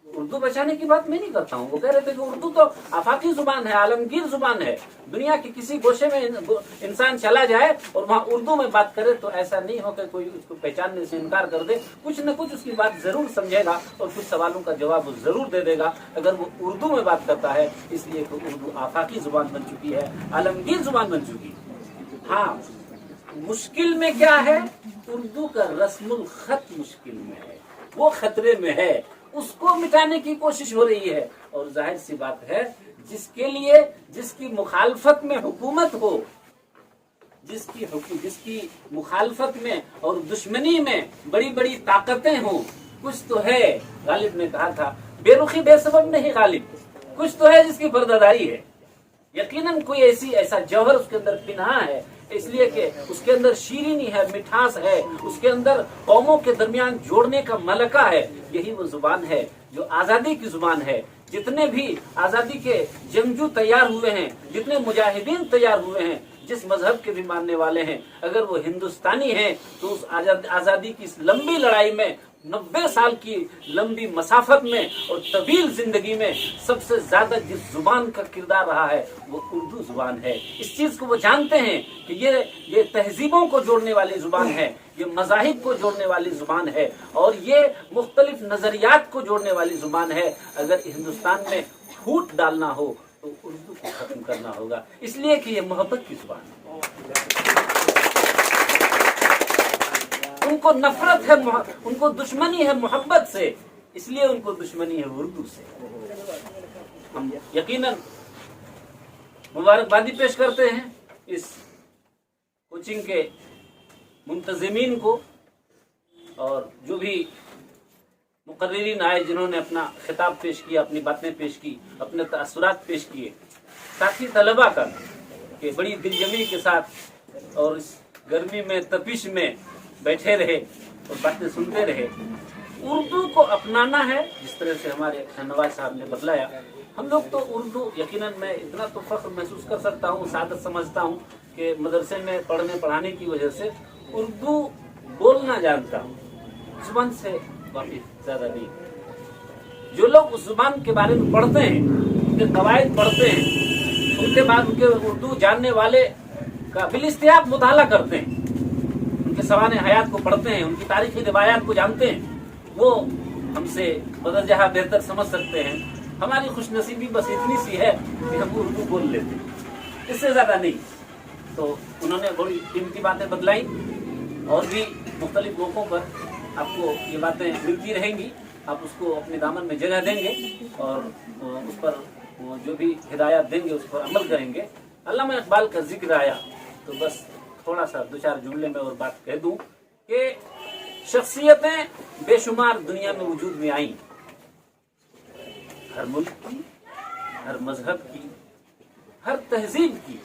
उर्दू बचाने की बात मैं नहीं करता हूँ, वो कह रहे थे कि उर्दू तो आफाकी जुबान है, आलमगीर जुबान है, दुनिया के किसी गोशे में इंसान चला जाए और वहाँ उर्दू में बात करे तो ऐसा नहीं हो कि कोई उसको पहचानने से इनकार कर दे, कुछ न कुछ उसकी बात जरूर समझेगा और कुछ सवालों का जवाब वो जरूर दे देगा अगर वो उर्दू में बात करता है। इसलिए तो उर्दू आफाकी जुबान बन चुकी है, आलमगीर जुबान बन चुकी है। हाँ, मुश्किल में क्या है, उर्दू का रस्मुल खत मुश्किल में है, वो खतरे में है, उसको मिटाने की कोशिश हो रही है। और जाहिर सी बात है, जिसके लिए जिसकी मुखालफत में हुकूमत हो, जिसकी मुखालफत में और दुश्मनी में बड़ी बड़ी ताकतें हों, कुछ तो है। गालिब ने कहा था बेरुखी बेसबब नहीं गालिब, कुछ तो है जिसकी पर्दादारी है। यकीनन कोई ऐसा जौहर उसके अंदर पिन्हा है, इसलिए कि उसके अंदर शीरीनी है, मिठास है, उसके अंदर कौमों के दरमियान जोड़ने का मलका है। यही वो जुबान है जो आजादी की जुबान है। जितने भी आजादी के जंगजू तैयार हुए हैं, जितने मुजाहिदीन तैयार हुए हैं, जिस मजहब के भी मानने वाले हैं, अगर वो हिंदुस्तानी हैं तो उस आजादी की इस लंबी लड़ाई में, 90 साल की लंबी मसाफत में और तवील जिंदगी में सबसे ज्यादा जिस जुबान का किरदार रहा है वो उर्दू जुबान है। इस चीज को वो जानते हैं कि ये तहजीबों को जोड़ने वाली जुबान है, ये मज़ाहिब को जोड़ने वाली जुबान है और ये मुख्तलिफ नजरियात को जोड़ने वाली जुबान है। अगर हिंदुस्तान में फूट डालना हो तो उर्दू को खत्म करना होगा, इसलिए कि ये मोहब्बत की जुबान है। उनको नफरत है, उनको दुश्मनी है मोहब्बत से, इसलिए उनको दुश्मनी है उर्दू से। हम यकीनन मुबारकबादी पेश करते हैं इस कोचिंग के मुंतजिमीन को और जो भी मुकर्रिरीन आए जिन्होंने अपना खिताब पेश किया, अपनी बातें पेश की, अपने तअस्सुरात पेश किए, साथी तलबा का कि बड़ी दिलजमी के साथ और इस गर्मी में तपिश में बैठे रहे और बातें सुनते रहे। उर्दू को अपनाना है, जिस तरह से हमारे नवाज साहब ने बतलाया। हम लोग तो उर्दू, यकीनन मैं इतना तो फख्र महसूस कर सकता हूँ, सादत समझता हूँ कि मदरसे में पढ़ाने की वजह से उर्दू बोलना जानता हूँ, जुबान से वाकिफ ज्यादा नहीं। जो लोग उस जुबान के बारे में पढ़ते हैं, उनके कवायद पढ़ते हैं, उनके बाद उनके उर्दू जानने वाले का बिलिस्तियाब मुताला करते हैं, उनके सवाने हयात को पढ़ते हैं, उनकी तारीखी रिवायात को जानते हैं, वो हमसे बदरजहा बेहतर समझ सकते हैं। हमारी खुशनसीबी बस इतनी सी है कि हम उर्दू बोल लेते हैं, इससे ज्यादा नहीं। तो उन्होंने बड़ी कीमती बातें बतलाई और भी मुख्तलिफ मौकों पर आपको ये बातें मिलती रहेंगी, आप उसको अपने दामन में जगह देंगे और उस पर जो भी हिदायत देंगे उस पर अमल करेंगे। अल्लामा इकबाल का जिक्र आया तो बस थोड़ा सा 2-4 जुमले में और बात कह दूं कि शख्सियतें बेशुमार दुनिया में वजूद में आई, हर मुल्क की, हर मजहब की, हर तहजीब की,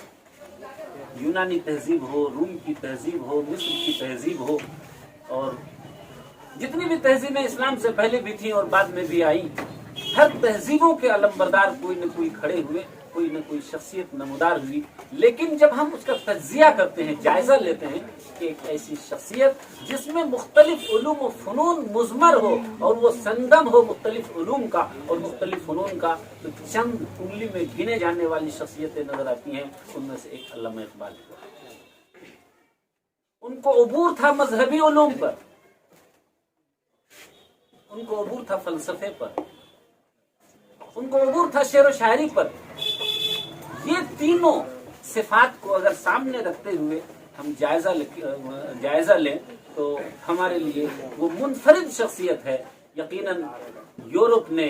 यूनानी तहजीब हो, रूम की तहजीब हो, मिस्र की तहजीब हो और जितनी भी तहजीबें इस्लाम से पहले भी थी और बाद में भी आई, हर तहजीबों के अलमबरदार कोई न कोई खड़े हुए, कोई न कोई शख्सियत नमूदार हुई। लेकिन जब हम उसका तज्जिया करते हैं, जायजा लेते हैं कि एक ऐसी शख्सियत जिसमें मुख्तलिफ उलूम व फनून मुज़मर हो और वो संगम हो मुख्तलिफ उलूम का और मुख्तलिफ फनून का, तो चंद उंगली में गिने जाने वाली शख्सियतें नजर आती हैं। उनमें से एक अल्लामा इकबाल, उनको अबूर था मजहबी उलूम पर, उनको अबूर था फलसफे पर, उनको अबूर था शेर व शायरी पर। ये तीनों सिफात को अगर सामने रखते हुए हम जायजा लें तो हमारे लिए वो मुनफरिद शख्सियत है। यकीनन यूरोप ने,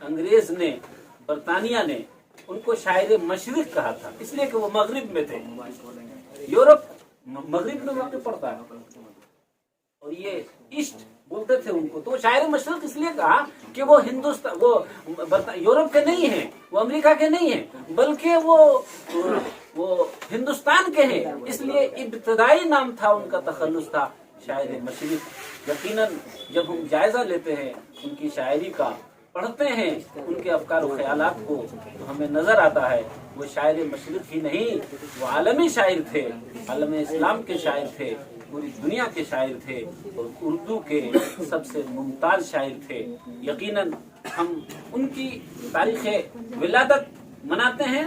अंग्रेज ने, बरतानिया ने उनको शायर मशरिक कहा था, इसलिए कि वो मगरिब में थे। यूरोप मगरिब में वाक़ पड़ता है और ये ईस्ट बोलते थे उनको, तो शायर मशरिक इसलिए कहा कि वो हिंदुस्तान, वो यूरोप के नहीं हैं, वो अमेरिका के नहीं हैं, बल्कि वो हिंदुस्तान के हैं, इसलिए इब्तदाई नाम था उनका, तखल्लुस था शायर मशरिक। यकीनन जब हम जायजा लेते हैं उनकी शायरी का, पढ़ते हैं उनके अफकार व ख्यालात को, तो हमें नजर आता है वो शायर मशरिक ही नहीं, वो आलमी शायर थे, आलम इस्लाम के शायर थे, पूरी दुनिया के शायर थे और उर्दू के सबसे मुमताज शायर थे। यकीनन हम उनकी तारीख़ विलादत मनाते हैं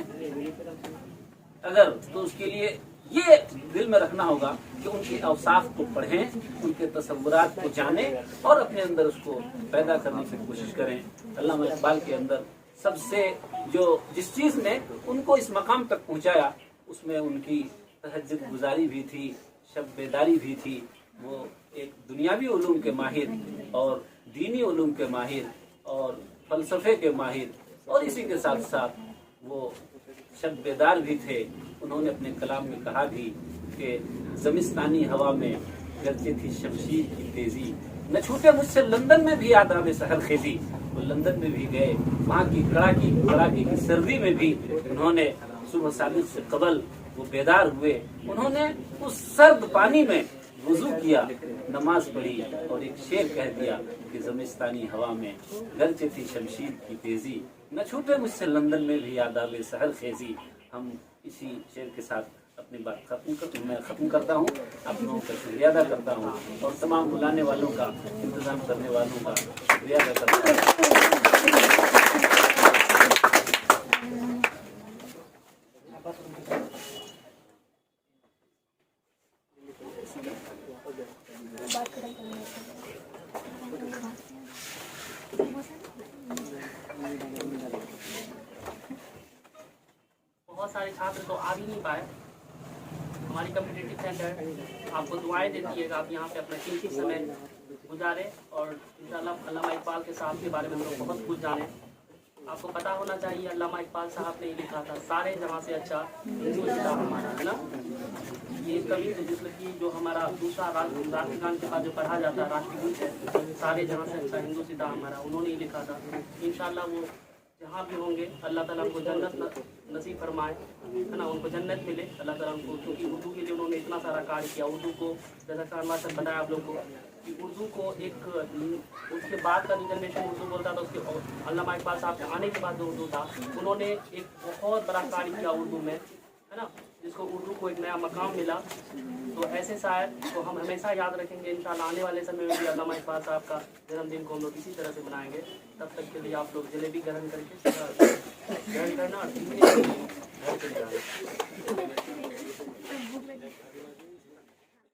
अगर, तो उसके लिए ये दिल में रखना होगा कि उनके अवसाफ को पढ़ें, उनके तसव्वुरात को जानें और अपने अंदर उसको पैदा करने की कोशिश करें। अल्लामा इकबाल के अंदर सबसे जिस चीज़ ने उनको इस मकाम तक पहुंचाया उसमें उनकी तहज्जुद गुजारी भी थी, शब बेदारी भी थी। वो एक दुनियावी उलूम के माहिर और दीनी उलूम के माहिर और फ़लसफ़े के माहिर और इसी के साथ साथ वो शब बेदार भी थे। उन्होंने अपने कलाम में कहा भी कि ज़मिस्तानी हवा में गरजे थी शमशीर की तेज़ी, न छूटे मुझसे लंदन में भी आदाब सहर खेजी। वो लंदन में भी गए, वहाँ की कड़ाके की सर्दी में भी उन्होंने सुबह सादिक से कबल वो बेदार हुए। उन्होंने उस सर्द पानी में वुजू किया, नमाज पढ़ी और एक शेर कह दिया कि ज़मिस्तानी हवा में गरजे थी शमशीर की तेज़ी, न छूटे मुझसे लंदन में भी आदाब सहर खेजी। हम इसी शेर के साथ अपनी बात खत्म करता हूँ। आप लोगों का शुक्रिया अदा करता हूँ और तमाम बुलाने वालों का, इंतज़ाम करने वालों का शुक्रिया अदा करता हूँ। बहुत सारे छात्र तो आ भी नहीं पाए। हमारी कम्पिटिटिव सेंटर आपको दुआएं देती है कि आप यहाँ पे अपना कीमती समय गुजारें और इंशाअल्लाह अल्लामा इकबाल के साहब के बारे में हम लोग बहुत कुछ जानें। आपको पता होना चाहिए अल्लामा इकबाल साहब ने लिखा था, सारे जहाँ से अच्छा हिंदुस्तान हमारा, है ना। ये कवि जिसमें कि जो हमारा दूसरा राष्ट्रगान के बाद जो पढ़ा जाता है राष्ट्रगीत है, सारे जहाँ से अच्छा हिंदुस्तान हमारा, उन्होंने ही लिखा था। इंशाअल्लाह वो जहाँ भी होंगे अल्लाह ताला उनको जन्नत नसीब फरमाए, है ना, उनको जन्नत मिले अल्लाह ताला उनको, क्योंकि उर्दू के लिए उन्होंने इतना सारा कार्य किया। उर्दू को जैसा खानवा से बताया आप लोग को कि उर्दू को एक उसके बाद का जो जनरेशन उर्दू बोलता था, उसके अल्लामा इकबाल साहब के आने के बाद जो उर्दू था, उन्होंने एक बहुत बड़ा कार्य किया उर्दू में, है ना, जिसको उर्दू को एक नया मकाम मिला। तो ऐसे शायर को हम हमेशा याद रखेंगे। इंशाअल्लाह आने वाले समय में भी अल्लामा इकबाल साहब का जन्मदिन को हम लोग इसी तरह से मनाएंगे। तब तक के लिए आप लोग जलेबी ग्रहण करना और घर चले जाना।